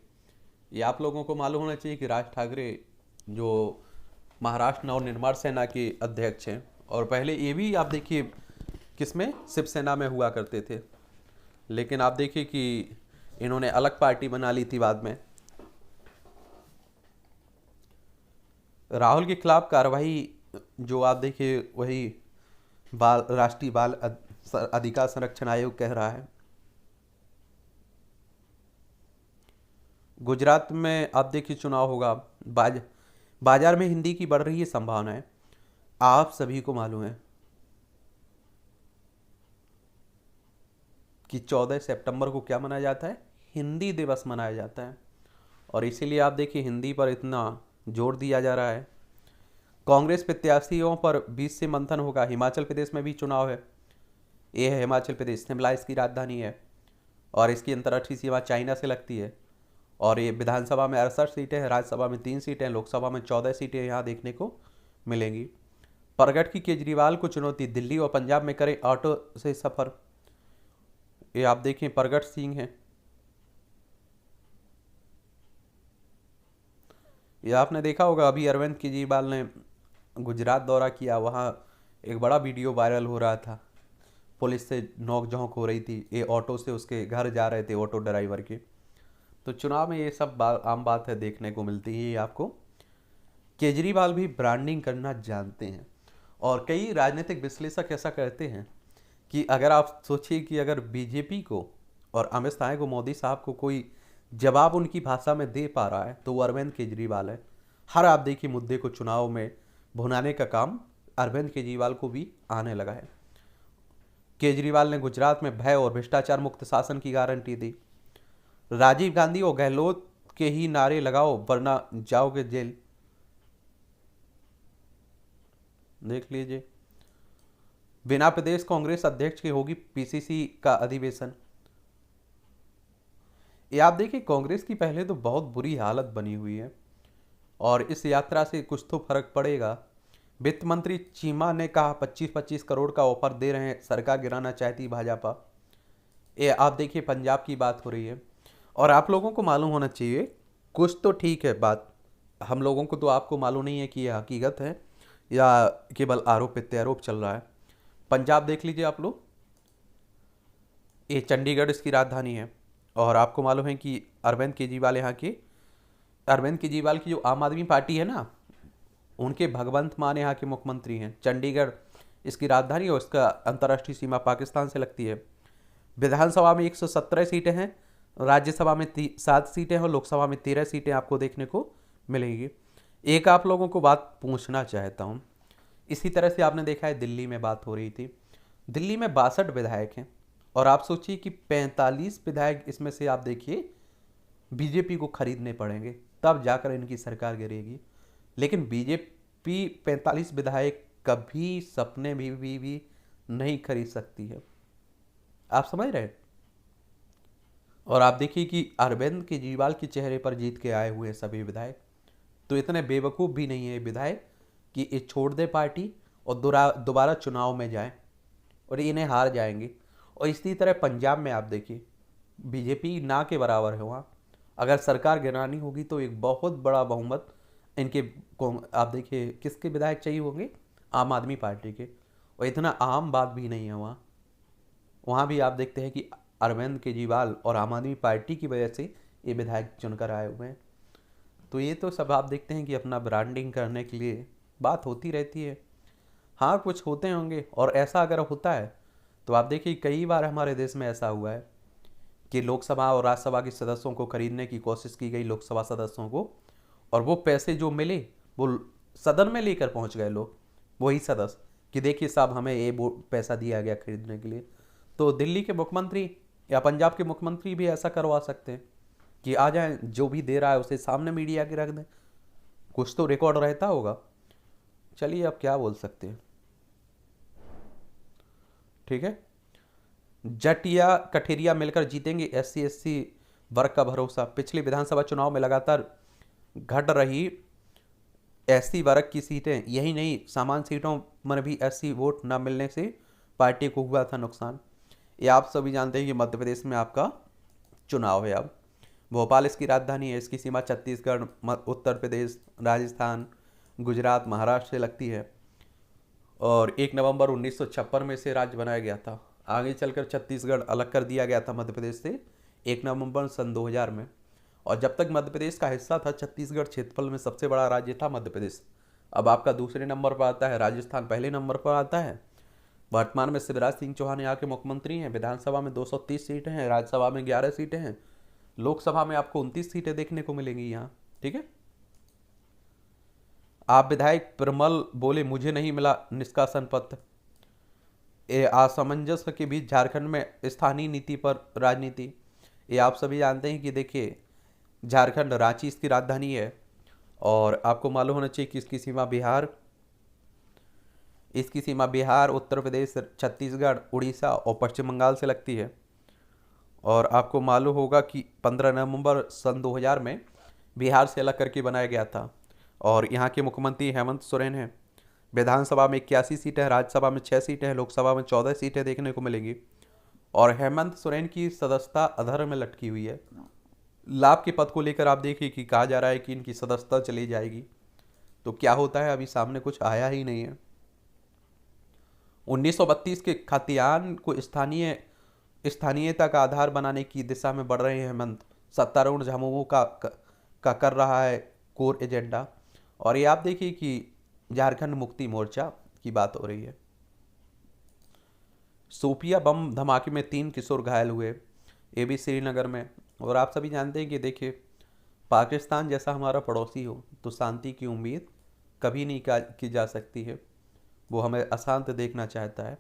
ये आप लोगों को मालूम होना चाहिए कि राज ठाकरे जो महाराष्ट्र नवनिर्माण सेना के अध्यक्ष हैं और पहले ये भी आप देखिए किसमें शिवसेना में हुआ करते थे, लेकिन आप देखिए कि इन्होंने अलग पार्टी बना ली थी बाद में। राहुल के खिलाफ कार्रवाई जो आप देखिए वही राष्ट्रीय बाल अधिकार संरक्षण आयोग कह रहा है। गुजरात में आप देखिए चुनाव होगा। बाजार में हिंदी की बढ़ रही है संभावनाएं। आप सभी को मालूम है कि 14 सितंबर को क्या मनाया जाता है, हिंदी दिवस मनाया जाता है और इसीलिए आप देखिए हिंदी पर इतना जोर दिया जा रहा है। कांग्रेस प्रत्याशियों पर 20 से मंथन होगा। हिमाचल प्रदेश में भी चुनाव है। ये है हिमाचल प्रदेश, शिमला इसकी राजधानी है और इसकी अंतर्राष्ट्रीय सीमा चाइना से लगती है। और ये विधानसभा में 68 सीटें हैं, राज्यसभा में 3 सीटें, लोकसभा में 14 सीटें यहाँ देखने को मिलेंगी। परगट की केजरीवाल को चुनौती, दिल्ली और पंजाब में करें ऑटो से सफर। ये आप देखें परगट सिंह हैं। ये आपने देखा होगा अभी अरविंद केजरीवाल ने गुजरात दौरा किया, वहाँ एक बड़ा वीडियो वायरल हो रहा था, पुलिस से नोक-झोंक हो रही थी। ये ऑटो से उसके घर जा रहे थे ऑटो ड्राइवर के। तो चुनाव में ये सब आम बात है, देखने को मिलती है आपको। केजरीवाल भी ब्रांडिंग करना जानते हैं और कई राजनीतिक विश्लेषक ऐसा कहते हैं कि अगर आप सोचिए कि अगर बीजेपी को और अमित शाह को, मोदी साहब को कोई जवाब उनकी भाषा में दे पा रहा है तो वो अरविंद केजरीवाल है। हर आप देखिए मुद्दे को चुनाव में भुनाने का काम अरविंद केजरीवाल को भी आने लगा है। केजरीवाल ने गुजरात में भय और भ्रष्टाचार मुक्त शासन की गारंटी दी। राजीव गांधी और गहलोत के ही नारे लगाओ वरना जाओगे जेल। देख लीजिए। बिना प्रदेश कांग्रेस अध्यक्ष की होगी पीसीसी का अधिवेशन। ये आप देखिए, कांग्रेस की पहले तो बहुत बुरी हालत बनी हुई है और इस यात्रा से कुछ तो फर्क पड़ेगा। वित्त मंत्री चीमा ने कहा 25-25 करोड़ का ऑफर दे रहे हैं, सरकार गिराना चाहती भाजपा। ये आप देखिए, पंजाब की बात हो रही है। और आप लोगों को मालूम होना चाहिए, कुछ तो ठीक है बात, हम लोगों को तो आपको मालूम नहीं है कि यह हकीकत है या केवल आरोप प्रत्यारोप चल रहा है। पंजाब देख लीजिए आप लोग, ये चंडीगढ़ इसकी राजधानी है और आपको मालूम है कि अरविंद केजरीवाल यहाँ के, अरविंद केजरीवाल की जो आम आदमी पार्टी है ना, उनके भगवंत मान यहाँ के मुख्यमंत्री हैं। चंडीगढ़ इसकी राजधानी और इसका अंतर्राष्ट्रीय सीमा पाकिस्तान से लगती है। विधानसभा में 117 सीटें हैं, राज्यसभा में 7 सीटें हैं और लोकसभा में 13 सीटें आपको देखने को मिलेंगी। एक आप लोगों को बात पूछना चाहता हूँ, इसी तरह से आपने देखा है दिल्ली में बात हो रही थी, दिल्ली में 62 विधायक हैं और आप सोचिए कि 45 विधायक इसमें से आप देखिए बीजेपी को खरीदने पड़ेंगे, तब जाकर इनकी सरकार गिरेगी। लेकिन बीजेपी 45 विधायक कभी सपने में भी नहीं खरीद सकती है, आप समझ रहे हैं। और आप देखिए कि अरविंद केजरीवाल के चेहरे पर जीत के आए हुए सभी विधायक, तो इतने बेवकूफ़ भी नहीं है विधायक कि ये छोड़ दे पार्टी और दोबारा चुनाव में जाए और इन्हें हार जाएंगे। और इसी तरह पंजाब में आप देखिए, बीजेपी ना के बराबर है वहाँ। अगर सरकार गिरानी होगी तो एक बहुत बड़ा बहुमत इनके आप देखिए किसके विधायक चाहिए होंगे, आम आदमी पार्टी के। और इतना आम बात भी नहीं है वहाँ, वहाँ भी आप देखते हैं कि अरविंद केजरीवाल और आम आदमी पार्टी की वजह से ये विधायक चुनकर आए हुए हैं। तो ये तो सब आप देखते हैं कि अपना ब्रांडिंग करने के लिए बात होती रहती है। हाँ, कुछ होते होंगे, और ऐसा अगर होता है तो आप देखिए कई बार हमारे देश में ऐसा हुआ है कि लोकसभा और राज्यसभा के सदस्यों को खरीदने की कोशिश की गई, लोकसभा सदस्यों को, और वो पैसे जो मिले वो सदन में लेकर पहुंच गए लोग, वही सदस्य, कि देखिए साहब हमें ये पैसा दिया गया खरीदने के लिए। तो दिल्ली के मुख्यमंत्री या पंजाब के मुख्यमंत्री भी ऐसा करवा सकते हैं कि आ जाए, जो भी दे रहा है उसे सामने मीडिया के रख दें, कुछ तो रिकॉर्ड रहता होगा। चलिए अब क्या बोल सकते हैं, ठीक है। जट या कठेरिया मिलकर जीतेंगे SC/SC वर्ग का भरोसा। पिछले विधानसभा चुनाव में लगातार घट रही SC वर्ग की सीटें, यही नहीं सामान्य सीटों में भी SC वोट न मिलने से पार्टी को हुआ था नुकसान। ये आप सभी जानते हैं कि मध्य प्रदेश में आपका चुनाव है। अब भोपाल इसकी राजधानी है, इसकी सीमा छत्तीसगढ़, उत्तर प्रदेश, राजस्थान, गुजरात, महाराष्ट्र से लगती है और 1 नवंबर 1956 में से राज्य बनाया गया था। आगे चलकर छत्तीसगढ़ अलग कर दिया गया था मध्य प्रदेश से 1 नवंबर सन 2000 में। और जब तक मध्य प्रदेश का हिस्सा था, छत्तीसगढ़ क्षेत्रफल में सबसे बड़ा राज्य था मध्य प्रदेश। अब आपका दूसरे नंबर पर आता है राजस्थान, पहले नंबर पर आता है। वर्तमान में शिवराज सिंह चौहान यहाँ के मुख्यमंत्री हैं। विधानसभा में 230 सीटें हैं, राज्यसभा में 11 सीटें हैं, लोकसभा में आपको 29 सीटें देखने को मिलेंगी यहाँ, ठीक है। आप विधायक प्रमल बोले मुझे नहीं मिला निष्कासन पत्र। असमंजस के बीच झारखंड में स्थानीय नीति पर राजनीति। ये आप सभी जानते हैं कि देखिए झारखंड, रांची इसकी राजधानी है और आपको मालूम होना चाहिए कि इसकी सीमा बिहार, उत्तर प्रदेश, छत्तीसगढ़, उड़ीसा और पश्चिम बंगाल से लगती है। और आपको मालूम होगा कि 15 नवंबर सन 2000 में बिहार से अलग करके बनाया गया था और यहाँ के मुख्यमंत्री हेमंत सोरेन हैं। विधानसभा में 81 सीटें हैं, राज्यसभा में 6 सीटें हैं, लोकसभा में 14 सीटें देखने को मिलेंगी। और हेमंत सोरेन की सदस्यता अधर में लटकी हुई है। लाभ के पद को लेकर आप देखिए कि कहा जा रहा है कि इनकी सदस्यता चली जाएगी, तो क्या होता है अभी सामने कुछ आया ही नहीं है। 1932 के खतियान को स्थानीयता का आधार बनाने की दिशा में बढ़ रहे हैं हेमंत। सत्तारूढ़ झामुमो का कर रहा है कोर एजेंडा। और ये आप देखिए कि झारखंड मुक्ति मोर्चा की बात हो रही है। सोपिया बम धमाके में 3 किशोर घायल हुए, ये भी श्रीनगर में। और आप सभी जानते हैं कि देखिए पाकिस्तान जैसा हमारा पड़ोसी हो तो शांति की उम्मीद कभी नहीं की जा सकती है, वो हमें अशांत देखना चाहता है।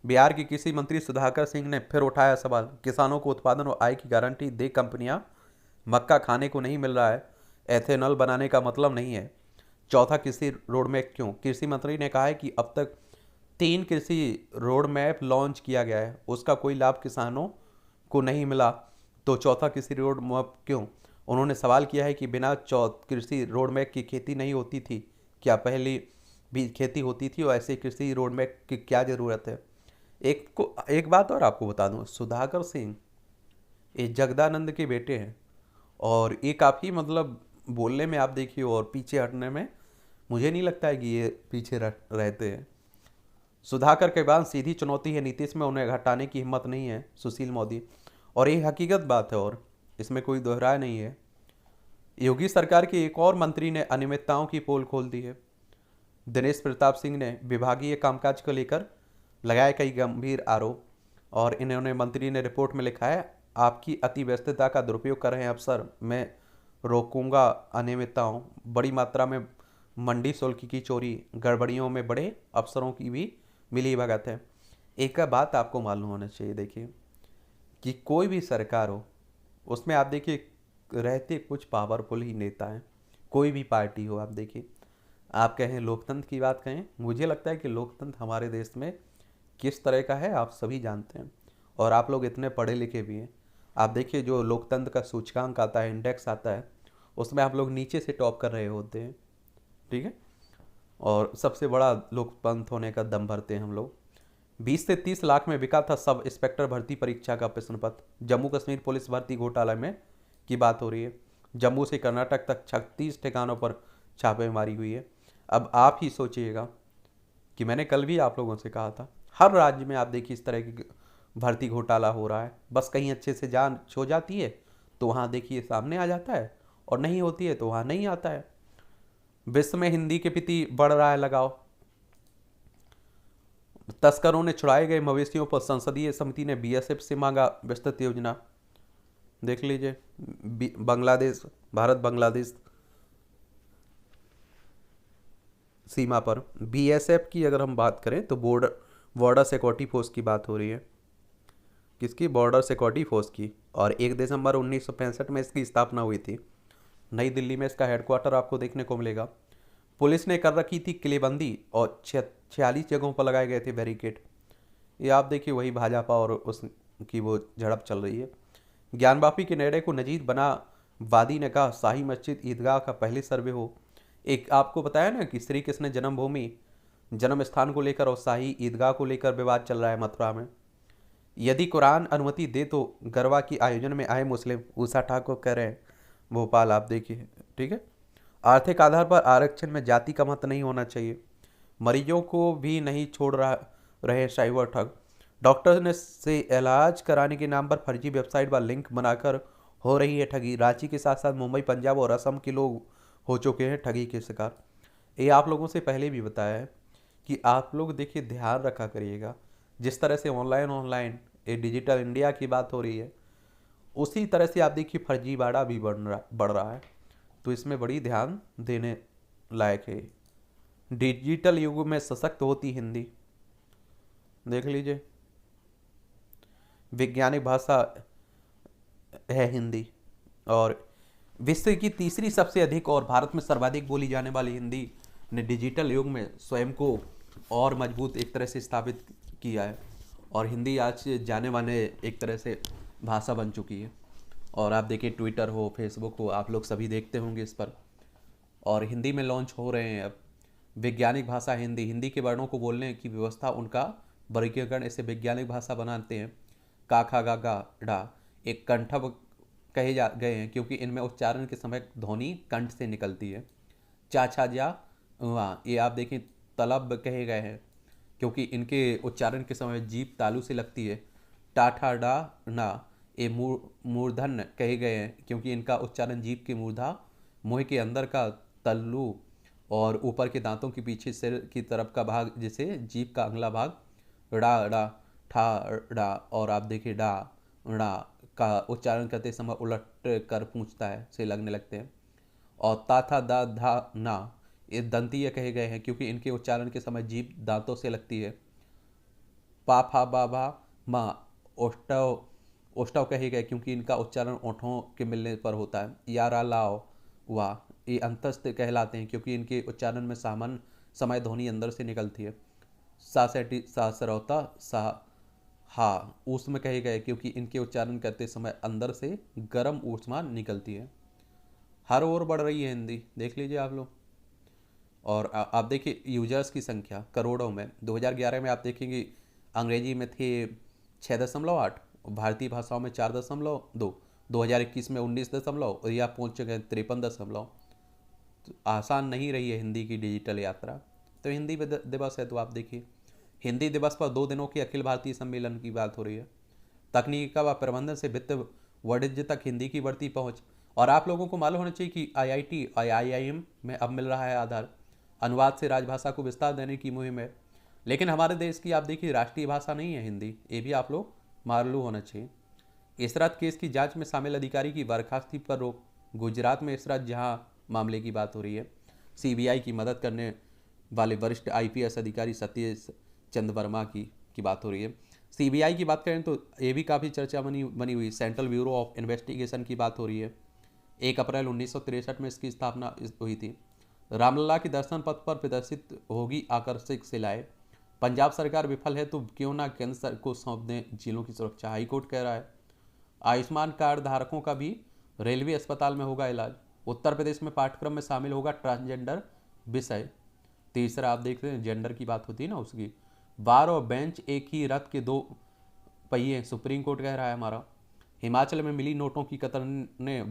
बिहार के कृषि मंत्री सुधाकर सिंह ने फिर उठाया सवाल, किसानों को उत्पादन और आय की गारंटी दे कंपनियां, मक्का खाने को नहीं मिल रहा है, एथेनॉल बनाने का मतलब नहीं है। चौथा कृषि रोड मैप क्यों? कृषि मंत्री ने कहा है कि अब तक 3 कृषि रोड मैप लॉन्च किया गया है, उसका कोई लाभ किसानों को नहीं मिला, तो चौथा कृषि रोड मैप क्यों? उन्होंने सवाल किया है कि बिना कृषि रोड मैप की खेती नहीं होती थी क्या? पहले भी खेती होती थी, और ऐसे कृषि रोड मैप की क्या ज़रूरत है? एक बात और आपको बता दूं, सुधाकर सिंह ये जगदानंद के बेटे हैं, और ये काफ़ी मतलब बोलने में आप देखिए और पीछे हटने में मुझे नहीं लगता है कि ये पीछे रहते हैं। सुधाकर के बाद सीधी चुनौती है नीतीश में, उन्हें हटाने की हिम्मत नहीं है सुशील मोदी, और ये हकीकत बात है और इसमें कोई दोहराया नहीं है। योगी सरकार के एक और मंत्री ने अनियमितताओं की पोल खोल दी है। दिनेश प्रताप सिंह ने विभागीय कामकाज को लेकर लगाए कई गंभीर आरोप, और इन्होंने मंत्री ने रिपोर्ट में लिखा है, आपकी अति व्यस्तता का दुरुपयोग कर रहे हैं अफसर, मैं रोकूंगा अनियमितताओं। बड़ी मात्रा में मंडी शुल्क की चोरी, गड़बड़ियों में बड़े अफसरों की भी मिली भगत है। एक बात आपको मालूम होना चाहिए, देखिए कि कोई भी सरकार हो उसमें आप देखिए रहते कुछ पावरफुल ही नेता हैं। कोई भी पार्टी हो आप देखिए, आप कहें लोकतंत्र की बात कहें, मुझे लगता है कि लोकतंत्र हमारे देश में किस तरह का है आप सभी जानते हैं, और आप लोग इतने पढ़े लिखे भी हैं। आप देखिए जो लोकतंत्र का सूचकांक आता है, इंडेक्स आता है, उसमें आप लोग नीचे से टॉप कर रहे होते हैं, ठीक है, और सबसे बड़ा लोकतंत्र होने का दम भरते हैं हम लोग। 20 से 30 लाख में बिका था सब इंस्पेक्टर भर्ती परीक्षा का प्रश्न पत्र। जम्मू कश्मीर पुलिस भर्ती घोटाला में की बात हो रही है। जम्मू से कर्नाटक तक 36 ठिकानों पर छापेमारी हुई है। अब आप ही सोचिएगा कि मैंने कल भी आप लोगों से कहा था, हर राज्य में आप देखिए इस तरह की भर्ती घोटाला हो रहा है। बस कहीं अच्छे से जांच हो जाती है तो वहाँ देखिए सामने आ जाता है, और नहीं होती है तो वहाँ नहीं आता है। विश्व में हिंदी के प्रति बढ़ रहा है लगाव। तस्करों ने छुड़ाए गए मवेशियों पर संसदीय समिति ने बीएसएफ से मांगा विस्तृत योजना। देख लीजिए, बांग्लादेश, भारत बांग्लादेश सीमा पर बीएसएफ की अगर हम बात करें तो बॉर्डर सिक्योरिटी फोर्स की बात हो रही है। किसकी? बॉर्डर सिक्योरिटी फोर्स की। और 1 दिसंबर 1965 में इसकी स्थापना हुई थी। नई दिल्ली में इसका हेडक्वार्टर आपको देखने को मिलेगा। पुलिस ने कर रखी थी किलेबंदी, और 46 जगहों पर लगाए गए थे बैरिकेड। ये आप देखिए वही भाजपा और उसकी वो झड़प चल रही है। ज्ञानवापी के निर्णय को नजीद बना वादी ने कहा, शाही मस्जिद ईदगाह का पहले सर्वे हो। एक आपको बताया ना कि श्री कृष्ण जन्मभूमि जन्म स्थान को लेकर और शाही ईदगाह को लेकर विवाद चल रहा है मथुरा में। यदि कुरान अनुमति दे तो गरबा की आयोजन में आए मुस्लिम, उषा ठाकुर कह रहे हैं, भोपाल आप देखिए, ठीक है। आर्थिक आधार पर आरक्षण में जाति का मत नहीं होना चाहिए। मरीजों को भी नहीं छोड़ रहे साइबर ठग। डॉक्टर ने से इलाज कराने के नाम पर फर्जी वेबसाइट व लिंक बनाकर हो रही है ठगी। रांची के साथ साथ मुंबई, पंजाब और असम के लोग हो चुके हैं ठगी के शिकार। ये आप लोगों से पहले भी बताया है कि आप लोग देखिए ध्यान रखा करिएगा। जिस तरह से ऑनलाइन ये डिजिटल इंडिया की बात हो रही है, उसी तरह से आप देखिए फर्जीवाड़ा भी बढ़ रहा है। तो इसमें बड़ी ध्यान देने लायक है। डिजिटल युग में सशक्त होती हिंदी, देख लीजिए, वैज्ञानिक भाषा है हिंदी, और विश्व की तीसरी सबसे अधिक और भारत में सर्वाधिक बोली जाने वाली हिंदी ने डिजिटल युग में स्वयं को और मजबूत एक तरह से स्थापित किया है, और हिंदी आज जाने माने एक तरह से भाषा बन चुकी है। और आप देखिए ट्विटर हो, फेसबुक हो, आप लोग सभी देखते होंगे इस पर, और हिंदी में लॉन्च हो रहे हैं अब वैज्ञानिक भाषा हिंदी। हिंदी के वर्णों को बोलने की व्यवस्था, उनका वर्गीकरण इसे वैज्ञानिक भाषा बनाते हैं। का, खा, गा, गा, डा एक कंठव कहे जा गए हैं क्योंकि इनमें उच्चारण के समय ध्वनि कंठ से निकलती है। चा, छा, जा, वहाँ ये आप देखें तलब कहे गए हैं क्योंकि इनके उच्चारण के समय जीभ तालू से लगती है। टा, ठा, डा, ना ये मूर्धन्य कहे गए हैं क्योंकि इनका उच्चारण जीभ के मूर्धा, मुंह के अंदर का तल्लू और ऊपर के दांतों के पीछे सिर की तरफ का भाग जिसे जीभ का अगला भाग, डा, डा, ठा, डा, और आप देखिए डा, डा का उच्चारण करते समय उलट कर पूछता है से लगने लगते हैं। और ता, था, दा, धा, ना ये दंतीय कहे गए हैं क्योंकि इनके उच्चारण के समय जीभ दांतों से लगती है। पा, फा, बा, भा, मा ओष्टव ओष्टव कहे गए क्योंकि इनका उच्चारण ओठों के मिलने पर होता है। या, रा, लाओ वाह, ये अंतस्थ कहलाते हैं क्योंकि इनके उच्चारण में सामान्य समय ध्वनि अंदर से निकलती है। सा सेटी सा सरौता सा हा ऊष्म कहे गए क्योंकि इनके उच्चारण करते समय अंदर से गर्म ऊष्मा निकलती है। हर ओर बढ़ रही है हिंदी, देख लीजिए आप लोग। और आप देखिए यूजर्स की संख्या करोड़ों में। 2011 में आप देखेंगे अंग्रेजी में थे 6.8, भारतीय भाषाओं में 4.2, 2021 में 19 और ये आप पहुँच चुके हैं 53 दशमलव। तो आसान नहीं रही है हिंदी की डिजिटल यात्रा। तो हिंदी दिवस है तो आप देखिए हिंदी दिवस पर 2 दिनों के अखिल भारतीय सम्मेलन की बात हो रही है। तकनीकी व प्रबंधन से वित्त वाणिज्य तक हिंदी की बढ़ती पहुंच। और आप लोगों को मालूम होना चाहिए कि आईआईटी और आईआईएम में अब मिल रहा है आधार। अनुवाद से राजभाषा को विस्तार देने की मुहिम है। लेकिन हमारे देश की आप देखिए राष्ट्रीय भाषा नहीं है हिंदी, ये भी आप लोग मालूम होना चाहिए। इसरात केस की जांच में शामिल अधिकारी की बर्खास्ती पर रोक। गुजरात में इसरात जहां मामले की बात हो रही है। सीबीआई की मदद करने वाले वरिष्ठ आईपीएस अधिकारी सतीश चंद्र वर्मा की बात हो रही है। सीबीआई की बात करें तो ये भी काफ़ी चर्चा बनी हुई। सेंट्रल ब्यूरो ऑफ इन्वेस्टिगेशन की बात हो रही है। 1 अप्रैल 1963 में इसकी स्थापना हुई थी। रामलला के दर्शन पथ पर प्रदर्शित होगी आकर्षक शिलाएं। पंजाब सरकार विफल है तो क्यों ना केंद्र को सौंप दें जिलों की सुरक्षा, हाईकोर्ट कह रहा है। आयुष्मान कार्ड धारकों का भी रेलवे अस्पताल में होगा इलाज। उत्तर प्रदेश में पाठ्यक्रम में शामिल होगा ट्रांसजेंडर विषय। तीसरा आप देख रहे हैं जेंडर की बात होती है ना उसकी। बार और बेंच एक ही रथ के 2 पहिए, सुप्रीम कोर्ट कह रहा है हमारा। हिमाचल में मिली नोटों की कतरने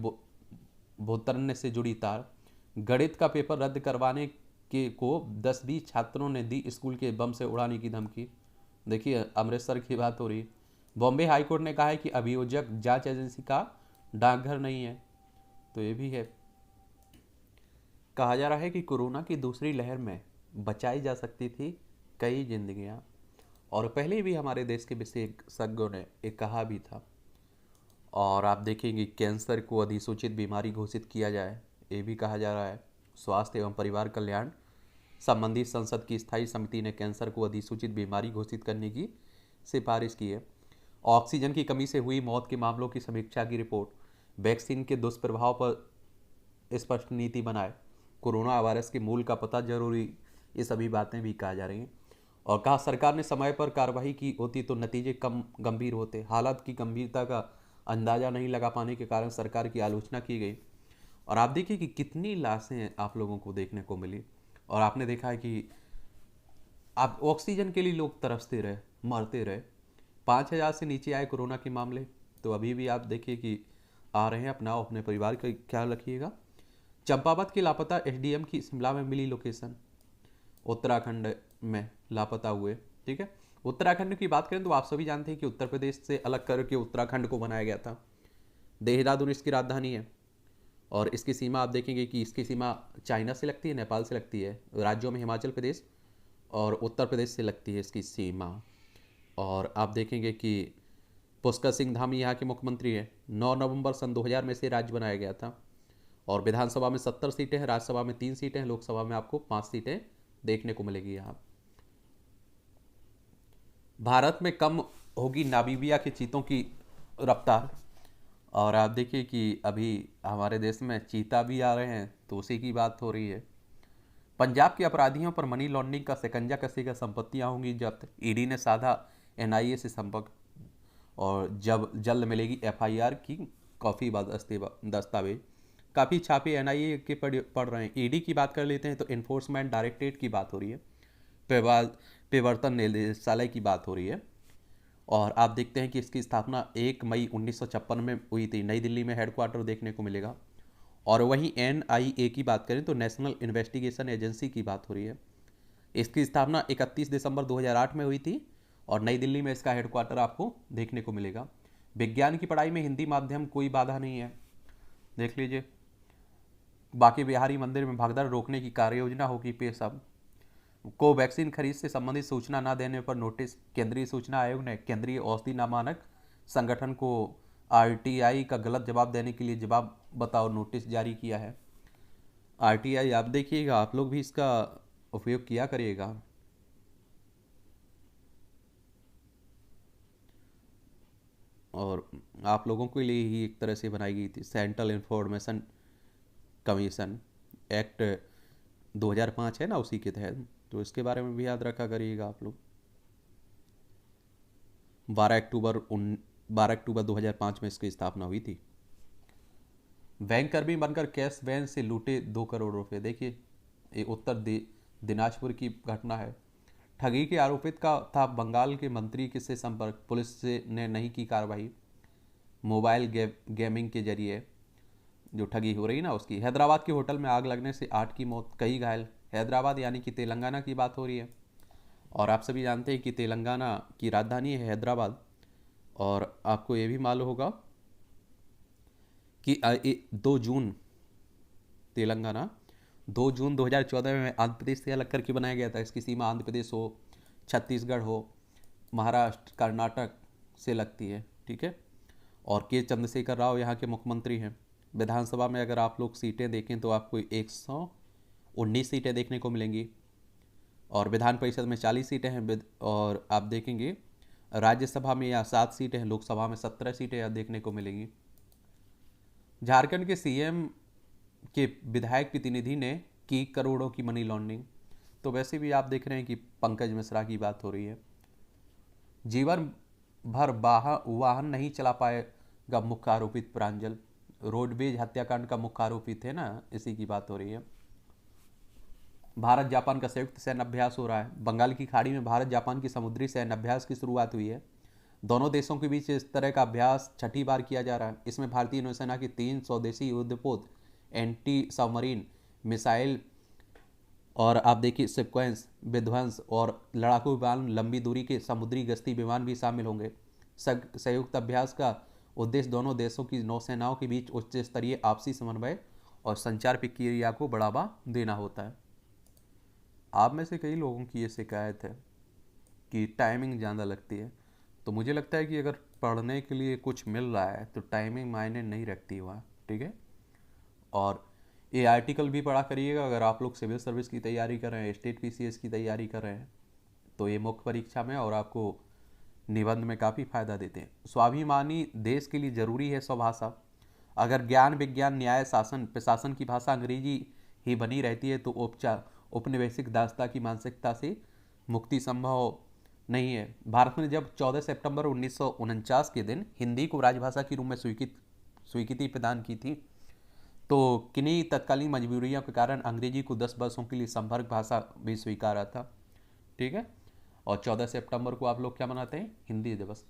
भुतरने से जुड़ी तार। गणित का पेपर रद्द करवाने के को 10-20 छात्रों ने दी स्कूल के बम से उड़ाने की धमकी। देखिए अमृतसर की बात हो रही। बॉम्बे हाईकोर्ट ने कहा है कि अभियोजक जांच एजेंसी का डाकघर नहीं है। तो ये भी है। कहा जा रहा है कि कोरोना की दूसरी लहर में बचाई जा सकती थी कई जिंदगियां। और पहले भी हमारे देश के विशेषज्ञों ने एक कहा भी था। और आप देखेंगे कैंसर को अधिसूचित बीमारी घोषित किया जाए, ये भी कहा जा रहा है। स्वास्थ्य एवं परिवार कल्याण संबंधी संसद की स्थायी समिति ने कैंसर को अधिसूचित बीमारी घोषित करने की सिफारिश की है। ऑक्सीजन की कमी से हुई मौत के मामलों की समीक्षा की रिपोर्ट। वैक्सीन के दुष्प्रभाव पर स्पष्ट नीति बनाए। कोरोना वायरस के मूल का पता जरूरी, ये सभी बातें भी कहा जा रही हैं। और कहा सरकार ने समय पर कार्रवाई की होती तो नतीजे कम गंभीर होते। हालात की गंभीरता का अंदाजा नहीं लगा पाने के कारण सरकार की आलोचना की गई। और आप देखिए कि कितनी लाशें आप लोगों को देखने को मिली। और आपने देखा है कि आप ऑक्सीजन के लिए लोग तरसते रहे, मरते रहे। 5,000 से नीचे आए कोरोना के मामले। तो अभी भी आप देखिए कि आ रहे हैं। अपनाओ, अपने परिवार का ख्याल रखिएगा। चंपावत के लापता एसडीएम की शिमला में मिली लोकेशन। उत्तराखंड में लापता हुए, ठीक है। उत्तराखंड की बात करें तो आप सभी जानते हैं कि उत्तर प्रदेश से अलग करके उत्तराखंड को बनाया गया था। देहरादून इसकी राजधानी है। और इसकी सीमा आप देखेंगे कि इसकी सीमा चाइना से लगती है, नेपाल से लगती है। राज्यों में हिमाचल प्रदेश और उत्तर प्रदेश से लगती है इसकी सीमा। और आप देखेंगे कि पुष्कर सिंह धामी यहाँ के मुख्यमंत्री हैं। 9 नवंबर सन 2000 में से राज्य बनाया गया था। और विधानसभा में 70 सीटें हैं, राज्यसभा में 3 सीटें हैं, लोकसभा में आपको 5 सीटें देखने को मिलेगी यहाँ। भारत में कम होगी नामीबिया के चीतों की रफ्तार। और आप देखिए कि अभी हमारे देश में चीता भी आ रहे हैं, तो उसी की बात हो रही है। पंजाब के अपराधियों पर मनी लॉन्ड्रिंग का शिकंजा कसेगा, संपत्तियां होंगी जब्त। ईडी ने साधा एनआईए से संपर्क। और जब जल्द मिलेगी एफआईआर की कॉपी दस्तावेज। काफ़ी छापे एनआईए के पढ़ रहे हैं। ईडी की बात कर लेते हैं तो इन्फोर्समेंट डायरेक्टरेट की बात हो रही है। प्रवर्तन निदेशालय की बात हो रही है। और आप देखते हैं कि इसकी स्थापना 1 मई 1956 में हुई थी। नई दिल्ली में हेडक्वार्टर देखने को मिलेगा। और वहीं एनआईए की बात करें तो नेशनल इन्वेस्टिगेशन एजेंसी की बात हो रही है। इसकी स्थापना 31 दिसंबर 2008 में हुई थी। और नई दिल्ली में इसका हेडक्वार्टर आपको देखने को मिलेगा। विज्ञान की पढ़ाई में हिंदी माध्यम कोई बाधा नहीं है, देख लीजिए। बाकी बिहारी मंदिर में भगदड़ रोकने की कार्य योजना होगी पेश। अब कोवैक्सीन खरीद से संबंधित सूचना न देने पर नोटिस। केंद्रीय सूचना आयोग ने केंद्रीय औषधि मानक संगठन को आरटीआई का गलत जवाब देने के लिए जवाब बताओ नोटिस जारी किया है। आरटीआई आप देखिएगा, आप लोग भी इसका उपयोग किया करिएगा। और आप लोगों के लिए ही एक तरह से बनाई गई थी। सेंट्रल इंफॉर्मेशन कमीशन एक्ट 2005 है ना, उसी के तहत। तो इसके बारे में भी याद रखा करिएगा आप लोग। 12 अक्टूबर 2005 में इसकी स्थापना हुई थी। बैंक कर्मी बनकर कैश वैन से लूटे 2 करोड़ रुपए। देखिए, ये दिनाजपुर की घटना है। ठगी के आरोपित का था बंगाल के मंत्री से संपर्क, पुलिस से ने नहीं की कार्रवाई। मोबाइल गेमिंग के जरिए जो ठगी हो रही ना उसकी। हैदराबाद के होटल में आग लगने से 8 की मौत, कई घायल। हैदराबाद यानी कि तेलंगाना की बात हो रही है। और आप सभी जानते हैं कि तेलंगाना की राजधानी है हैदराबाद। और आपको ये भी मालूम होगा कि 2 जून तेलंगाना 2 जून 2014 में आंध्र प्रदेश से अलग करके बनाया गया था। इसकी सीमा आंध्र प्रदेश हो, छत्तीसगढ़ हो, महाराष्ट्र, कर्नाटक से लगती है, ठीक है। और के चंद्रशेखर राव यहाँ के मुख्यमंत्री हैं। विधानसभा में अगर आप लोग सीटें देखें तो आपको 119 सीटें देखने को मिलेंगी, और विधान परिषद में 40 सीटें हैं। और आप देखेंगे राज्यसभा में यहाँ 7 सीटें हैं, लोकसभा में 17 सीटें यहाँ देखने को मिलेंगी। झारखंड के सीएम के विधायक प्रतिनिधि ने की करोड़ों की मनी लॉन्ड्रिंग। तो वैसे भी आप देख रहे हैं कि पंकज मिश्रा की बात हो रही है। जीवन भर वाहन नहीं चला पाएगा मुख्य आरोपित प्रांजल। रोडवेज हत्याकांड का मुख्य आरोपी थे ना, इसी की बात हो रही है। भारत जापान का संयुक्त सैन्य अभ्यास हो रहा है। बंगाल की खाड़ी में भारत जापान की समुद्री सैन्य अभ्यास की शुरुआत हुई है। दोनों देशों के बीच इस तरह का अभ्यास 6ठी बार किया जा रहा है। इसमें भारतीय नौसेना की 3 स्वदेशी युद्धपोत, एंटी सबमरीन मिसाइल, और आप देखिए सिक्वेंस, विध्वंस और लड़ाकू विमान, लंबी दूरी के समुद्री गश्ती विमान भी शामिल होंगे। संयुक्त अभ्यास का उद्देश्य दोनों देशों की नौसेनाओं के बीच उच्च स्तरीय आपसी समन्वय और संचार प्रक्रिया को बढ़ावा देना होता है। आप में से कई लोगों की ये शिकायत है कि टाइमिंग ज़्यादा लगती है। तो मुझे लगता है कि अगर पढ़ने के लिए कुछ मिल रहा है तो टाइमिंग मायने नहीं रखती वहाँ, ठीक है। और ये आर्टिकल भी पढ़ा करिएगा अगर आप लोग सिविल सर्विस की तैयारी कर रहे हैं, स्टेट पीसीएस की तैयारी कर रहे हैं, तो ये मुख्य परीक्षा में और आपको निबंध में काफ़ी फायदा देते हैं। स्वाभिमानी देश के लिए जरूरी है स्वभाषा। अगर ज्ञान, विज्ञान, न्याय, शासन, प्रशासन की भाषा अंग्रेजी ही बनी रहती है तो औपनिवेशिक दासता की मानसिकता से मुक्ति संभव नहीं है। भारत ने जब 14 सितंबर 1949 के दिन हिंदी को राजभाषा के रूप में स्वीकृति प्रदान की थी, तो किन्हीं तत्कालीन मजबूरियों के कारण अंग्रेजी को 10 वर्षों के लिए संपर्क भाषा भी स्वीकारा था, ठीक है। और 14 सितंबर को आप लोग क्या मनाते हैं? हिंदी दिवस।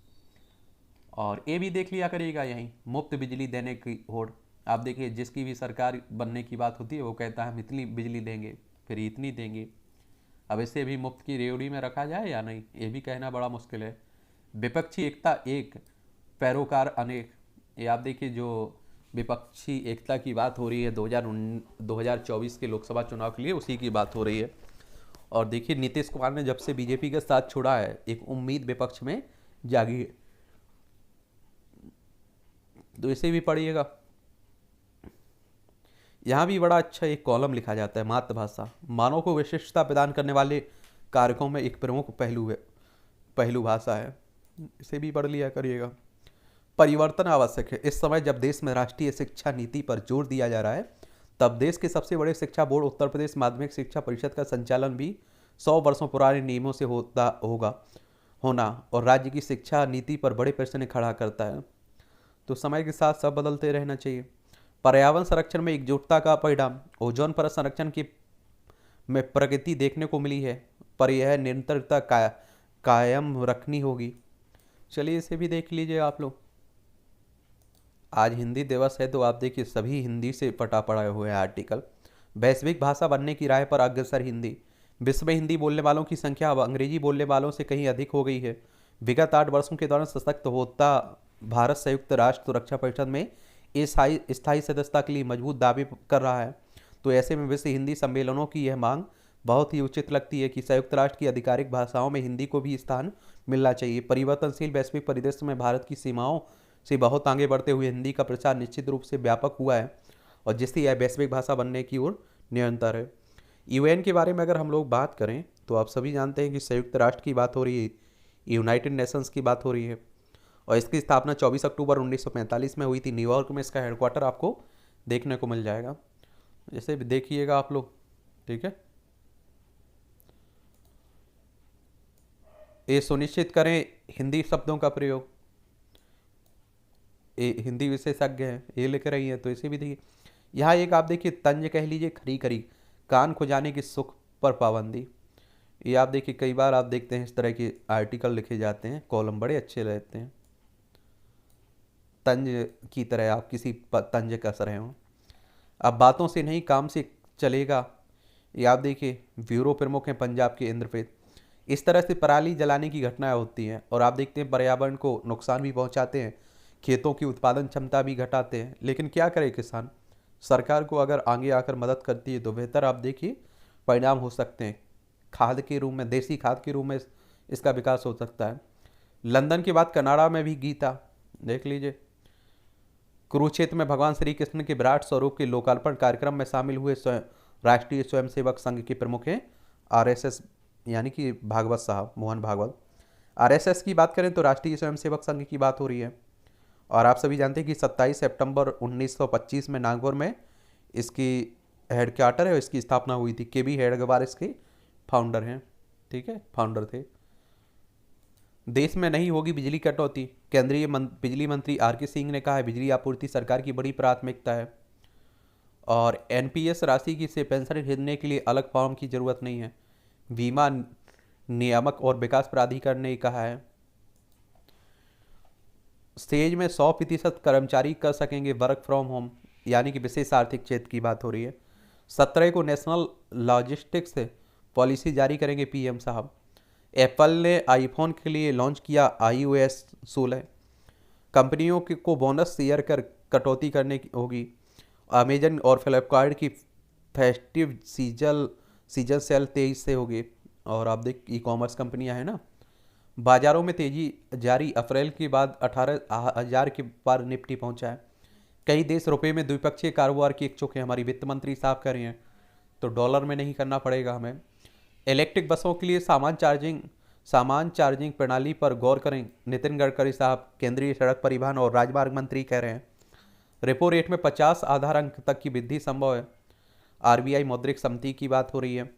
और ये भी देख लिया करिएगा, यहीं मुफ्त बिजली देने की होड़। आप देखिए, जिसकी भी सरकार बनने की बात होती है वो कहता है हम इतनी बिजली देंगे, फिर इतनी देंगे। अब इसे भी मुफ्त की रेवड़ी में रखा जाए या नहीं, ये भी कहना बड़ा मुश्किल है। विपक्षी एकता एक, पैरोकार अनेक। ये आप देखिए, जो विपक्षी एकता की बात हो रही है 2024 के लोकसभा चुनाव के लिए, उसी की बात हो रही है। और देखिए, नीतीश कुमार ने जब से बीजेपी का साथ छोड़ा है, एक उम्मीद विपक्ष में जागी है। तो इसे भी पढ़िएगा। यहाँ भी बड़ा अच्छा एक कॉलम लिखा जाता है, मातृभाषा मानव को विशिष्टता प्रदान करने वाले कारकों में एक प्रमुख पहलू भाषा है। इसे भी पढ़ लिया करिएगा। परिवर्तन आवश्यक है। इस समय जब देश में राष्ट्रीय शिक्षा नीति पर जोर दिया जा रहा है, तब देश के सबसे बड़े शिक्षा बोर्ड उत्तर प्रदेश माध्यमिक शिक्षा परिषद का संचालन भी 100 वर्षों पुराने नियमों से होना और राज्य की शिक्षा नीति पर बड़े प्रश्न खड़ा करता है। तो समय के साथ सब बदलते रहना चाहिए। पर्यावरण संरक्षण में एकजुटता का परिणाम, ओजोन परत संरक्षण की में प्रगति देखने को मिली है, पर यह निरंतरता कायम रखनी होगी। चलिए इसे भी देख लीजिए आप लोग। आज हिंदी दिवस है, तो आप देखिए सभी हिंदी से पटा पड़े हुए हैं आर्टिकल। वैश्विक भाषा बनने की राह पर अग्रसर हिंदी। विश्व में हिंदी बोलने वालों की संख्या अब अंग्रेजी बोलने वालों से कहीं अधिक हो गई है। विगत 8 वर्षों के दौरान सशक्त होता भारत संयुक्त राष्ट्र सुरक्षा परिषद में स्थायी सदस्यता के लिए मजबूत दावे कर रहा है। तो ऐसे में विश्व हिंदी सम्मेलनों की यह मांग बहुत ही उचित लगती है कि संयुक्त राष्ट्र की आधिकारिक भाषाओं में हिंदी को भी स्थान मिलना चाहिए। परिवर्तनशील वैश्विक परिदृश्य में भारत की सीमाओं से बहुत आगे बढ़ते हुए हिंदी का प्रचार निश्चित रूप से व्यापक हुआ है, और जिससे यह वैश्विक भाषा बनने की ओर निरंतर है। यूएन के बारे में अगर हम लोग बात करें तो आप सभी जानते हैं कि संयुक्त राष्ट्र की बात हो रही है, यूनाइटेड नेशंस की बात हो रही है, और इसकी स्थापना 24 अक्टूबर 1945 में हुई थी। न्यूयॉर्क में इसका हेडक्वार्टर आपको देखने को मिल जाएगा। जैसे भी देखिएगा आप लोग, ठीक है। ये सुनिश्चित करें हिंदी शब्दों का प्रयोग, ये हिंदी विशेषज्ञ हैं, ये लिख रही हैं, तो इसे भी देखिए। यहाँ एक आप देखिए तंज कह लीजिए, खरी खरी कान खुजाने की सुख पर पाबंदी। ये आप देखिए कई बार आप देखते हैं इस तरह के आर्टिकल लिखे जाते हैं, कॉलम बड़े अच्छे रहते हैं, तंज की तरह आप किसी तंज कस रहे हो। अब बातों से नहीं काम से चलेगा, ये आप देखिए ब्यूरो प्रमुख हैं पंजाब के इंद्रप्रीत। इस तरह से पराली जलाने की घटनाएं होती हैं और आप देखते हैं पर्यावरण को नुकसान भी पहुंचाते हैं, खेतों की उत्पादन क्षमता भी घटाते हैं। लेकिन क्या करे किसान, सरकार को अगर आगे आकर मदद करती है तो बेहतर आप देखिए परिणाम हो सकते हैं। खाद के रूप में, देसी खाद के रूप में इसका विकास हो सकता है। लंदन के बाद कनाडा में भी गीता देख लीजिए। कुरुक्षेत्र में भगवान श्री कृष्ण के विराट स्वरूप के लोकार्पण कार्यक्रम में शामिल हुए राष्ट्रीय स्वयंसेवक संघ के प्रमुख हैं आरएसएस, यानी कि भागवत साहब, मोहन भागवत। आरएसएस की बात करें तो राष्ट्रीय स्वयंसेवक संघ की बात हो रही है। और आप सभी जानते हैं कि 27 सितंबर 1925 में नागपुर में इसकी हेडक्वार्टर है, इसकी स्थापना हुई थी। के बी हेडगेवार इसके फाउंडर हैं, ठीक है, फाउंडर थे। देश में नहीं होगी बिजली कटौती, केंद्रीय बिजली मंत्री आर के सिंह ने कहा है बिजली आपूर्ति सरकार की बड़ी प्राथमिकता है। और एनपीएस राशि की से पेंशन खरीदने के लिए अलग फॉर्म की जरूरत नहीं है, बीमा नियामक और विकास प्राधिकरण ने कहा है। स्टेज में 100% कर्मचारी कर सकेंगे वर्क फ्रॉम होम, यानी कि विशेष आर्थिक क्षेत्र की बात हो रही है। 17 को नेशनल लॉजिस्टिक्स पॉलिसी जारी करेंगे पीएम साहब। एप्पल ने आईफोन के लिए लॉन्च किया iOS 16। कंपनियों को बोनस शेयर कर कटौती करने की होगी। अमेजन और फ्लिपकार्ट की फेस्टिव सीजन सेल 23 से होगी। और आप देख ई कॉमर्स कंपनियां हैं ना। बाजारों में तेजी जारी, अप्रैल के बाद 18,000 के पार निफ्टी पहुंचा है। कई देश रुपए में द्विपक्षीय कारोबार की इच्छुक हैं, हमारी वित्त मंत्री साहब कर रहे हैं, तो डॉलर में नहीं करना पड़ेगा हमें। इलेक्ट्रिक बसों के लिए सामान चार्जिंग प्रणाली पर गौर करें, नितिन गडकरी साहब, केंद्रीय सड़क परिवहन और राजमार्ग मंत्री कह रहे हैं। रेपो रेट में 50 आधार अंक तक की वृद्धि संभव है। आरबीआई मौद्रिक समिति की बात हो रही है।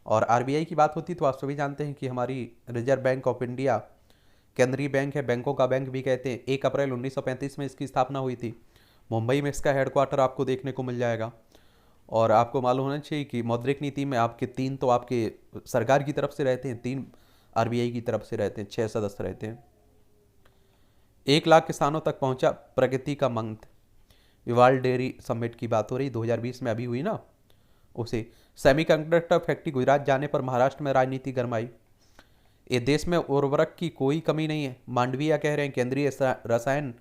और आरबीआई की बात होती तो आप सभी जानते हैं कि हमारी रिजर्व बैंक ऑफ इंडिया केंद्रीय बैंक है, बैंकों का बैंक भी कहते हैं। 1 अप्रैल 1935 में इसकी स्थापना हुई थी। मुंबई में इसका हेडक्वार्टर आपको देखने को मिल जाएगा। और आपको मालूम होना चाहिए कि मौद्रिक नीति में आपके 3 तो आपके सरकार की तरफ से रहते हैं, 3 आरबीआई की तरफ से रहते हैं, 6 सदस्य रहते हैं। 1 लाख किसानों तक पहुंचा प्रगति का मंत्र। विवाल डेयरी समिट की बात हो रही, 2020 में अभी हुई ना उसे। सेमीकंडक्टर फैक्ट्री गुजरात जाने पर महाराष्ट्र में राजनीति गरमाई। ये देश में उर्वरक की कोई कमी नहीं है, मांडविया कह रहे हैं, केंद्रीय रसायन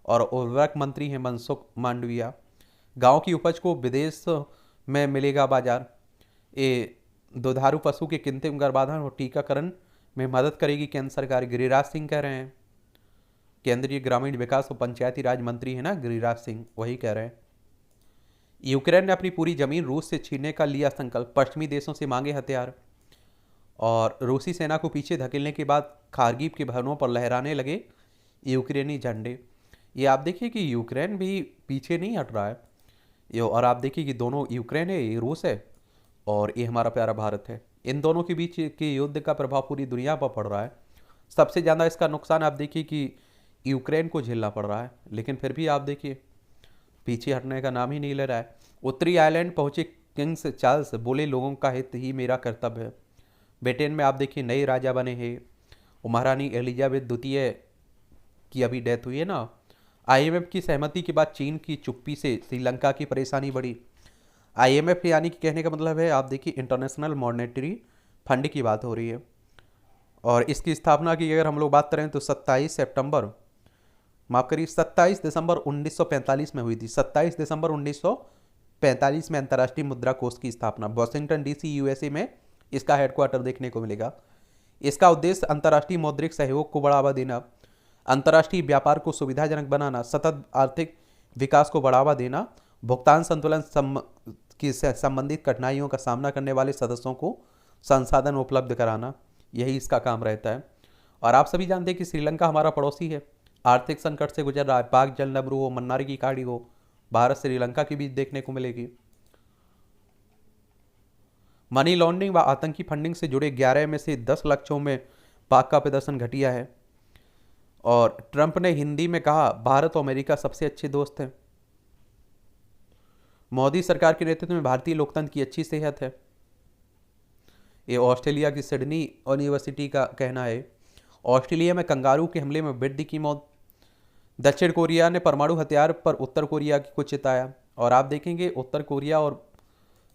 और उर्वरक मंत्री हैं मनसुख मांडविया। गांव की उपज को विदेश में मिलेगा बाजार। ये दुधारू पशु के कृत्रिम गर्भाधान और टीकाकरण में मदद करेगी केंद्र सरकार, गिरिराज सिंह कह रहे हैं। केंद्रीय ग्रामीण विकास और पंचायती राज मंत्री है ना गिरिराज सिंह, वही कह रहे हैं। यूक्रेन ने अपनी पूरी जमीन रूस से छीनने का लिया संकल्प, पश्चिमी देशों से मांगे हथियार। और रूसी सेना को पीछे धकेलने के बाद खारगिव के भवनों पर लहराने लगे यूक्रेनी झंडे। ये आप देखिए कि यूक्रेन भी पीछे नहीं हट रहा है। ये और आप देखिए कि दोनों, यूक्रेन है, ये रूस है, और ये हमारा प्यारा भारत है। इन दोनों के बीच के युद्ध का प्रभाव पूरी दुनिया पर पड़ रहा है। सबसे ज़्यादा इसका नुकसान आप देखिए कि यूक्रेन को झेलना पड़ रहा है, लेकिन फिर भी आप देखिए पीछे हटने का नाम ही नहीं ले रहा है। उत्तरी आयरलैंड पहुंचे किंग्स चार्ल्स, बोले लोगों का हित ही मेरा कर्तव्य है। ब्रिटेन में आप देखिए नए राजा बने हैं, महारानी एलिजाबेथ द्वितीय की अभी डेथ हुई है ना। आईएमएफ की सहमति के बाद चीन की चुप्पी से श्रीलंका की परेशानी बढ़ी। आईएमएफ यानी कि कहने का मतलब है आप देखिए इंटरनेशनल मॉनेटरी फंड की बात हो रही है। और इसकी स्थापना की अगर हम लोग बात करें तो 27 दिसंबर 1945 में हुई थी। 27 दिसंबर 1945 में अंतर्राष्ट्रीय मुद्रा कोष की स्थापना, वॉशिंगटन डीसी यूएसए में इसका हेडक्वार्टर देखने को मिलेगा। इसका उद्देश्य अंतर्राष्ट्रीय मौद्रिक सहयोग को बढ़ावा देना, अंतर्राष्ट्रीय व्यापार को सुविधाजनक बनाना, सतत आर्थिक विकास को बढ़ावा देना, भुगतान संतुलन से संबंधित कठिनाइयों का सामना करने वाले सदस्यों को संसाधन उपलब्ध कराना, यही इसका काम रहता है। और आप सभी जानते हैं कि श्रीलंका हमारा पड़ोसी है, आर्थिक संकट से गुजर रहा है। पाक जल नबरू हो, मन्नार की खाड़ी हो, भारत श्रीलंका के बीच देखने को मिलेगी। मनी लॉन्ड्रिंग व आतंकी फंडिंग से जुड़े 11 में से 10 लक्ष्यों में पाक का प्रदर्शन घटिया है। और ट्रंप ने हिंदी में कहा, भारत और अमेरिका सबसे अच्छे दोस्त हैं। मोदी सरकार के नेतृत्व में भारतीय लोकतंत्र की अच्छी सेहत है। ये ऑस्ट्रेलिया की सिडनी यूनिवर्सिटी का कहना है। ऑस्ट्रेलिया में कंगारू के हमले में वृद्धि की मौत। दक्षिण कोरिया ने परमाणु हथियार पर उत्तर कोरिया को चिताया। और आप देखेंगे उत्तर कोरिया और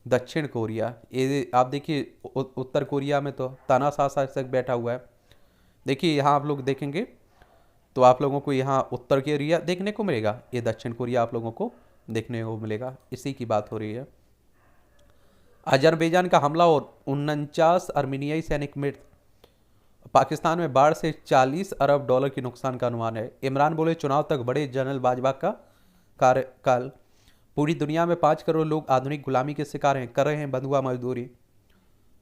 दक्षिण कोरिया, ये आप देखिए उत्तर कोरिया में तो तानाशाह शासक बैठा हुआ है। देखिए यहाँ आप लोग देखेंगे तो आप लोगों को यहाँ उत्तर कोरिया देखने को मिलेगा, ये दक्षिण कोरिया आप लोगों को देखने को मिलेगा। इसी की बात हो रही है। अजरबैजान का हमला और 49 अर्मीनियाई सैनिक मृत। पाकिस्तान में बाढ़ से $40 अरब के नुकसान का अनुमान है। इमरान बोले, चुनाव तक बढ़े जनरल बाजवा का कार्यकाल। पूरी दुनिया में 5 करोड़ लोग आधुनिक गुलामी के शिकार हैं, कर रहे हैं बंधुआ मजदूरी।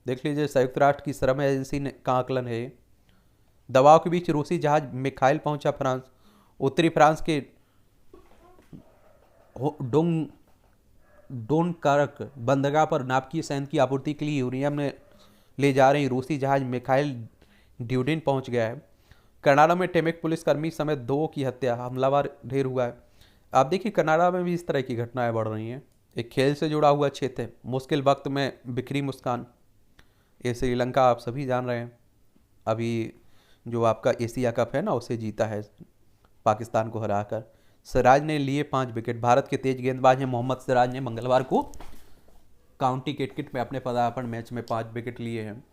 देख लीजिए संयुक्त राष्ट्र की श्रम एजेंसी का आकलन है। दबाव के बीच रूसी जहाज मिखाइल पहुंचा फ्रांस। उत्तरी फ्रांस के डोनकर्क बंदरगाह पर नाभिकीय सैन्य की आपूर्ति के लिए यूरेनियम में ले जा रही रूसी जहाज मिखाइल ड्यूडिन पहुंच गया है। कनाडा में टेमेक पुलिसकर्मी समेत 2 की हत्या, हमलावर ढेर हुआ है। आप देखिए कनाडा में भी इस तरह की घटनाएं बढ़ रही हैं। एक खेल से जुड़ा हुआ क्षेत्र है। मुश्किल वक्त में बिखरी मुस्कान, ये श्रीलंका आप सभी जान रहे हैं। अभी जो आपका एशिया कप है ना, उसे जीता है पाकिस्तान को हराकर। सिराज ने लिए 5 विकेट। भारत के तेज गेंदबाज हैं मोहम्मद सिराज ने मंगलवार को काउंटी क्रिकेट में अपने पदार्पण मैच में 5 विकेट लिए हैं।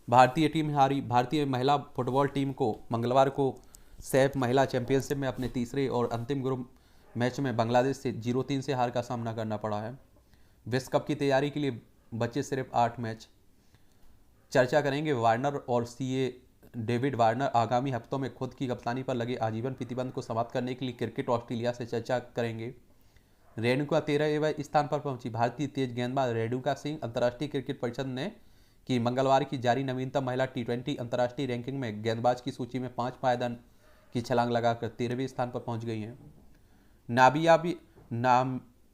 भारतीय टीम हारी। भारतीय महिला फुटबॉल टीम को मंगलवार को सैफ महिला चैंपियनशिप में अपने तीसरे और अंतिम ग्रुप मैच में बांग्लादेश से 0-3 से हार का सामना करना पड़ा है। विश्व कप की तैयारी के लिए बचे सिर्फ 8 मैच। चर्चा करेंगे वार्नर और सीए डेविड वार्नर आगामी हफ्तों में खुद की कप्तानी पर लगे आजीवन प्रतिबंध को समाप्त करने के लिए क्रिकेट ऑस्ट्रेलिया से चर्चा करेंगे। रेणुका 13वें स्थान पर पहुंची। भारतीय तेज गेंदबाज रेणुका सिंह अंतर्राष्ट्रीय क्रिकेट परिषद ने की मंगलवार की जारी नवीनतम महिला T20 अंतर्राष्ट्रीय रैंकिंग में गेंदबाज की सूची में 5 पायदान की छलांग लगाकर 13वें स्थान पर पहुंच गई हैं।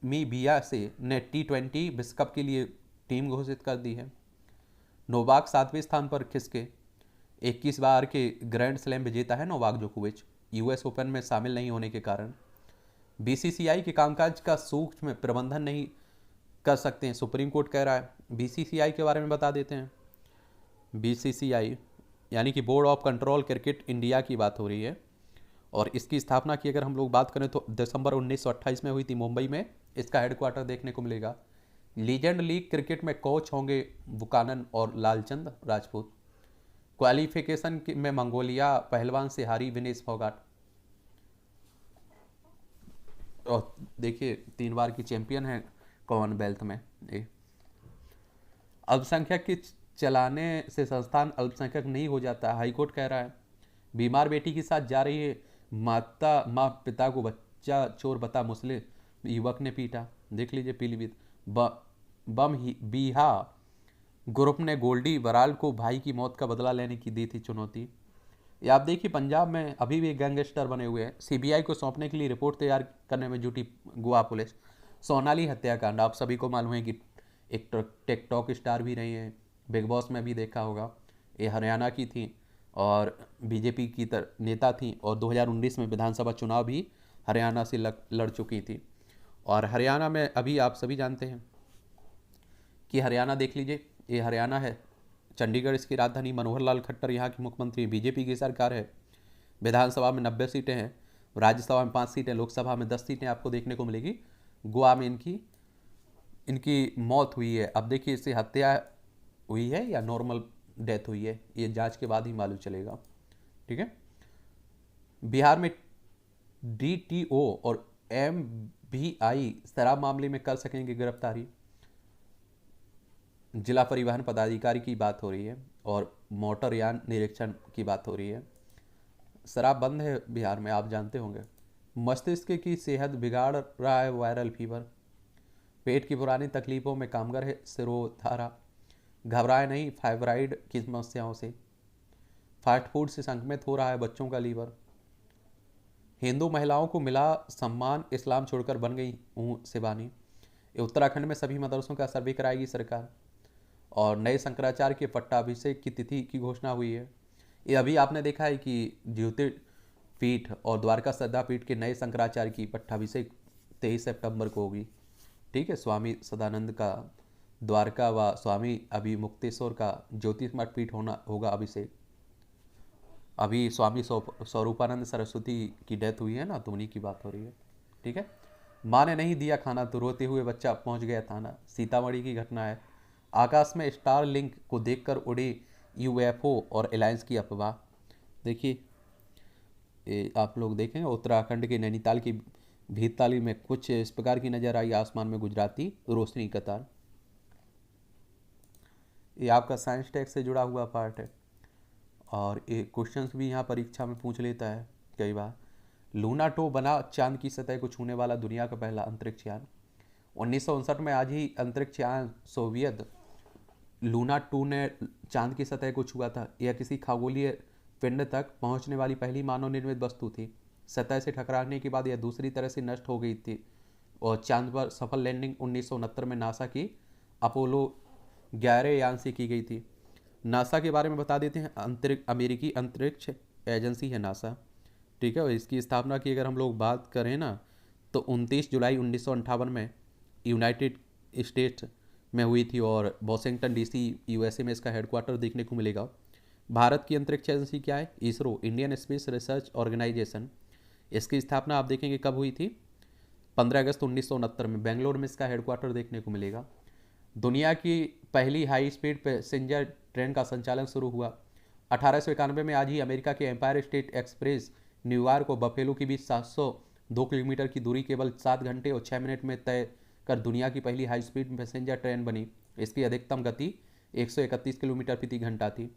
नामीबिया से ने T20 विश्व कप के लिए टीम घोषित कर दी है। नोवाक 7वें स्थान पर खिसके। 21 बार के ग्रैंड स्लैम विजेता है नोवाक जोकोविच, US ओपन में शामिल नहीं होने के कारण BCCI के कामकाज का सूक्ष्म प्रबंधन नहीं कर सकते हैं, सुप्रीम कोर्ट कह रहा है। BCCI के बारे में बता देते हैं। BCCI यानी कि board of control cricket India की बात हो रही है। और इसकी स्थापना की अगर हम लोग बात करें तो दिसंबर 1928 में हुई थी मुंबई में। इसका हेडक्वार्टर देखने को मिलेगा। लीजेंड लीग क्रिकेट में कोच होंगे बुकानन और लालचंद राजपूत। क्वालिफिकेशन में मंगोलिया पहलवान से हारी विनेश फोगाट। और देखिए 3 बार की चैंपियन है कॉमनवेल्थ में। अल्पसंख्यक के चलाने से संस्थान अल्पसंख्यक नहीं हो जाता, हाईकोर्ट कह रहा है। बीमार बेटी के साथ जा रही है माँ पिता को बच्चा चोर बता मुस्लिम युवक ने पीटा। देख लीजिए पीलीभीत। बम बिहा ग्रुप ने गोल्डी बराल को भाई की मौत का बदला लेने की दी थी चुनौती। ये आप देखिए पंजाब में अभी भी गैंगस्टर बने हुए हैं। CBI को सौंपने के लिए रिपोर्ट तैयार करने में जुटी गोवा पुलिस। सोनाली हत्याकांड आप सभी को मालूम है कि एक टिकटॉक स्टार भी रही हैं, बिग बॉस में भी देखा होगा। ये हरियाणा की थी और बीजेपी की नेता थी और 2019 में विधानसभा चुनाव भी हरियाणा से लड़ चुकी थी। और हरियाणा में अभी आप सभी जानते हैं कि हरियाणा देख लीजिए, ये हरियाणा है, चंडीगढ़ इसकी राजधानी। मनोहर लाल खट्टर यहाँ के मुख्यमंत्री। बीजेपी की सरकार है। विधानसभा में 90 सीटें हैं, राज्यसभा में 5 सीटें, लोकसभा में 10 सीटें आपको देखने को मिलेगी। गोवा में इनकी मौत हुई है। अब देखिए इससे हत्या हुई है या नॉर्मल डेथ हुई है, ये जांच के बाद ही मालूम चलेगा। ठीक है। बिहार में DTO और MVI शराब मामले में कर सकेंगे गिरफ्तारी। जिला परिवहन पदाधिकारी की बात हो रही है और मोटरयान निरीक्षण की बात हो रही है। शराब बंद है बिहार में, आप जानते होंगे। मस्तिष्क की सेहत बिगाड़ रहा है वायरल फीवर। पेट की पुरानी तकलीफों में कामगर है सिरोधारा। घबराए नहीं फाइब्राइड की समस्याओं से। फास्ट फूड से संक्रमित हो रहा है बच्चों का लीवर। हिंदू महिलाओं को मिला सम्मान, इस्लाम छोड़कर बन गई शिवानी। उत्तराखंड में सभी मदरसों का सर्वे कराएगी सरकार। और नए शंकराचार्य के पट्टाभिषेक की तिथि की घोषणा हुई है। ये अभी आपने देखा है कि ज्योतिर्पीठ और द्वारका सदापीठ के नए शंकराचार्य की पट्टाभिषेक 23 सितंबर को होगी। ठीक है, स्वामी सदानंद का द्वारका व स्वामी अभिमुक्तेश्वर का ज्योतिर्मठ पीठ होगा अभिषेक। अभी स्वामी स्वरूपानंद सरस्वती की डेथ हुई है ना, तो उन्हीं की बात हो रही है। ठीक है, माँ ने नहीं दिया खाना तो रोते हुए बच्चा पहुंच गया थाना, सीतामढ़ी की घटना है। आकाश में स्टार लिंक को देखकर उड़े यूएफओ और अलायंस की अफवाह। देखिए, आप लोग देखें, उत्तराखंड के नैनीताल की भीतताली में कुछ इस प्रकार की नजर आई, आसमान में गुजराती रोशनी कतार। ये आपका साइंस टेक्स से जुड़ा हुआ पार्ट है और ये क्वेश्चंस भी यहाँ परीक्षा में पूछ लेता है कई बार। लूना 2 बना चांद की सतह को छूने वाला दुनिया का पहला अंतरिक्ष यान। 1959 में आज ही अंतरिक्ष यान सोवियत लूना 2 ने चांद की सतह को छुआ था। यह किसी खगोलीय पिंड तक पहुंचने वाली पहली मानव निर्मित वस्तु थी। सतह से टकराने के बाद यह दूसरी तरह से नष्ट हो गई थी और चांद पर सफल लैंडिंग 1969 में नासा की अपोलो 11 यान से की गई थी। नासा के बारे में बता देते हैं, अमेरिकी अंतरिक्ष एजेंसी है नासा। ठीक है, और इसकी स्थापना की अगर हम लोग बात करें ना, तो 29 जुलाई 1958 में यूनाइटेड स्टेट्स में हुई थी और वॉशिंगटन डीसी यूएसए में इसका हेडक्वार्टर देखने को मिलेगा। भारत की अंतरिक्ष एजेंसी क्या है? ISRO, Indian space research organisation. इसकी स्थापना आप देखेंगे कब हुई थी? 15 अगस्त 1969 में बेंगलोर में इसका हेडक्वार्टर देखने को मिलेगा। दुनिया की पहली हाई स्पीड पैसेंजर ट्रेन का संचालन शुरू हुआ 1891 में। आज ही अमेरिका के एम्पायर स्टेट एक्सप्रेस न्यूयॉर्क और बफेलो के बीच 702 किलोमीटर की दूरी केवल 7 घंटे और 6 मिनट में तय कर दुनिया की पहली हाई स्पीड पैसेंजर ट्रेन बनी। इसकी अधिकतम गति 131 किलोमीटर प्रति घंटा थी।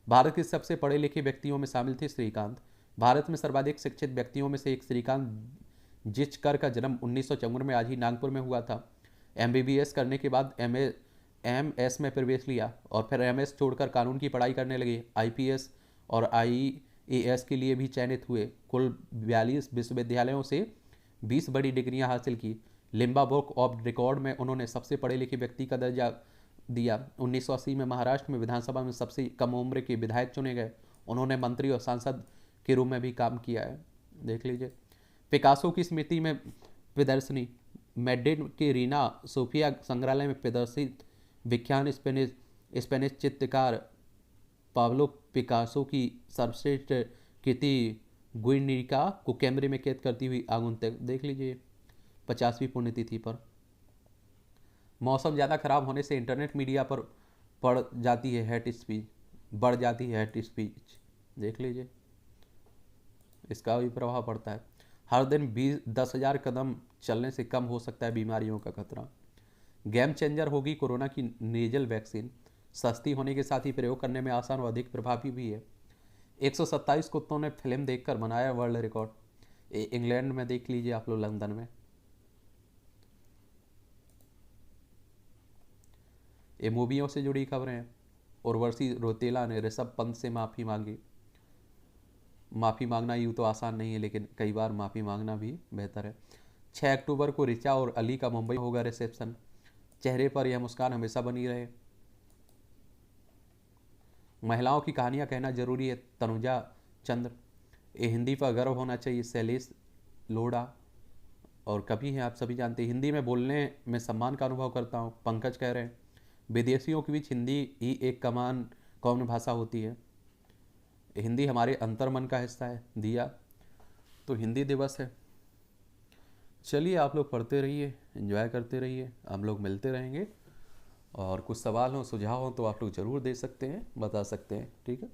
भारत के सबसे पढ़े लिखे व्यक्तियों में शामिल थे श्रीकांत। भारत में सर्वाधिक शिक्षित व्यक्तियों में से एक श्रीकांत जिचकर का जन्म 1954 में आज ही नागपुर में हुआ था। MBBS करने के बाद MS में प्रवेश लिया और फिर MS छोड़कर कानून की पढ़ाई करने लगे। IPS और IAS के लिए भी चयनित हुए। कुल 42 विश्वविद्यालयों से 20 बड़ी डिग्रियां हासिल की। लिम्बा बुक ऑफ रिकॉर्ड में उन्होंने सबसे पढ़े लिखे व्यक्ति का दर्जा दिया। 1980 में महाराष्ट्र में विधानसभा में सबसे कम उम्र के विधायक चुने गए। उन्होंने मंत्री और सांसद के रूप में भी काम किया है। देख लीजिए, पिकासो की स्मृति में प्रदर्शनी। मैड्रिड के रीना सोफिया संग्रहालय में प्रदर्शित विख्यात स्पेनिश चित्रकार पाब्लो पिकासो की सर्वश्रेष्ठ कृति गुइर्निका को कैमरे में कैद करती हुई आगुन तक। देख लीजिए, 50वीं पुण्यतिथि पर। मौसम ज़्यादा खराब होने से इंटरनेट मीडिया पर बढ़ जाती है हेट स्पीच। देख लीजिए, इसका भी प्रभाव पड़ता है। हर दिन 10,000 कदम चलने से कम हो सकता है बीमारियों का खतरा। गेम चेंजर होगी कोरोना की नेजल वैक्सीन। सस्ती होने के साथ ही प्रयोग करने में आसान और अधिक प्रभावी भी है। 127 कुत्तों ने फिल्म देखकर बनाया वर्ल्ड रिकॉर्ड। इंग्लैंड में देख लीजिए आप लोग, लंदन में। ये मूवियों से जुड़ी खबरें हैं। उर्वशी रौतेला ने ऋषभ पंत से माफ़ी मांगी। माफ़ी मांगना यूँ तो आसान नहीं है, लेकिन कई बार माफ़ी मांगना भी बेहतर है। 6 अक्टूबर को ऋचा और अली का मुंबई होगा रिसेप्शन। चेहरे पर यह मुस्कान हमेशा बनी रहे। महिलाओं की कहानियां कहना जरूरी है, तनुजा चंद्र। ये हिंदी पर गर्व होना चाहिए, शैलेश लोढ़ा। और कभी हैं, आप सभी जानते हैं, हिंदी में बोलने में सम्मान का अनुभव करता हूँ, पंकज कह रहे हैं। विदेशियों के बीच हिंदी ही एक कॉमन भाषा होती है। हिंदी हमारे अंतर्मन का हिस्सा है। दिया तो हिंदी दिवस है। चलिए, आप लोग पढ़ते रहिए, एंजॉय करते रहिए, हम लोग मिलते रहेंगे। और कुछ सवाल हो, सुझाव हो तो आप लोग ज़रूर दे सकते हैं, बता सकते हैं। ठीक है।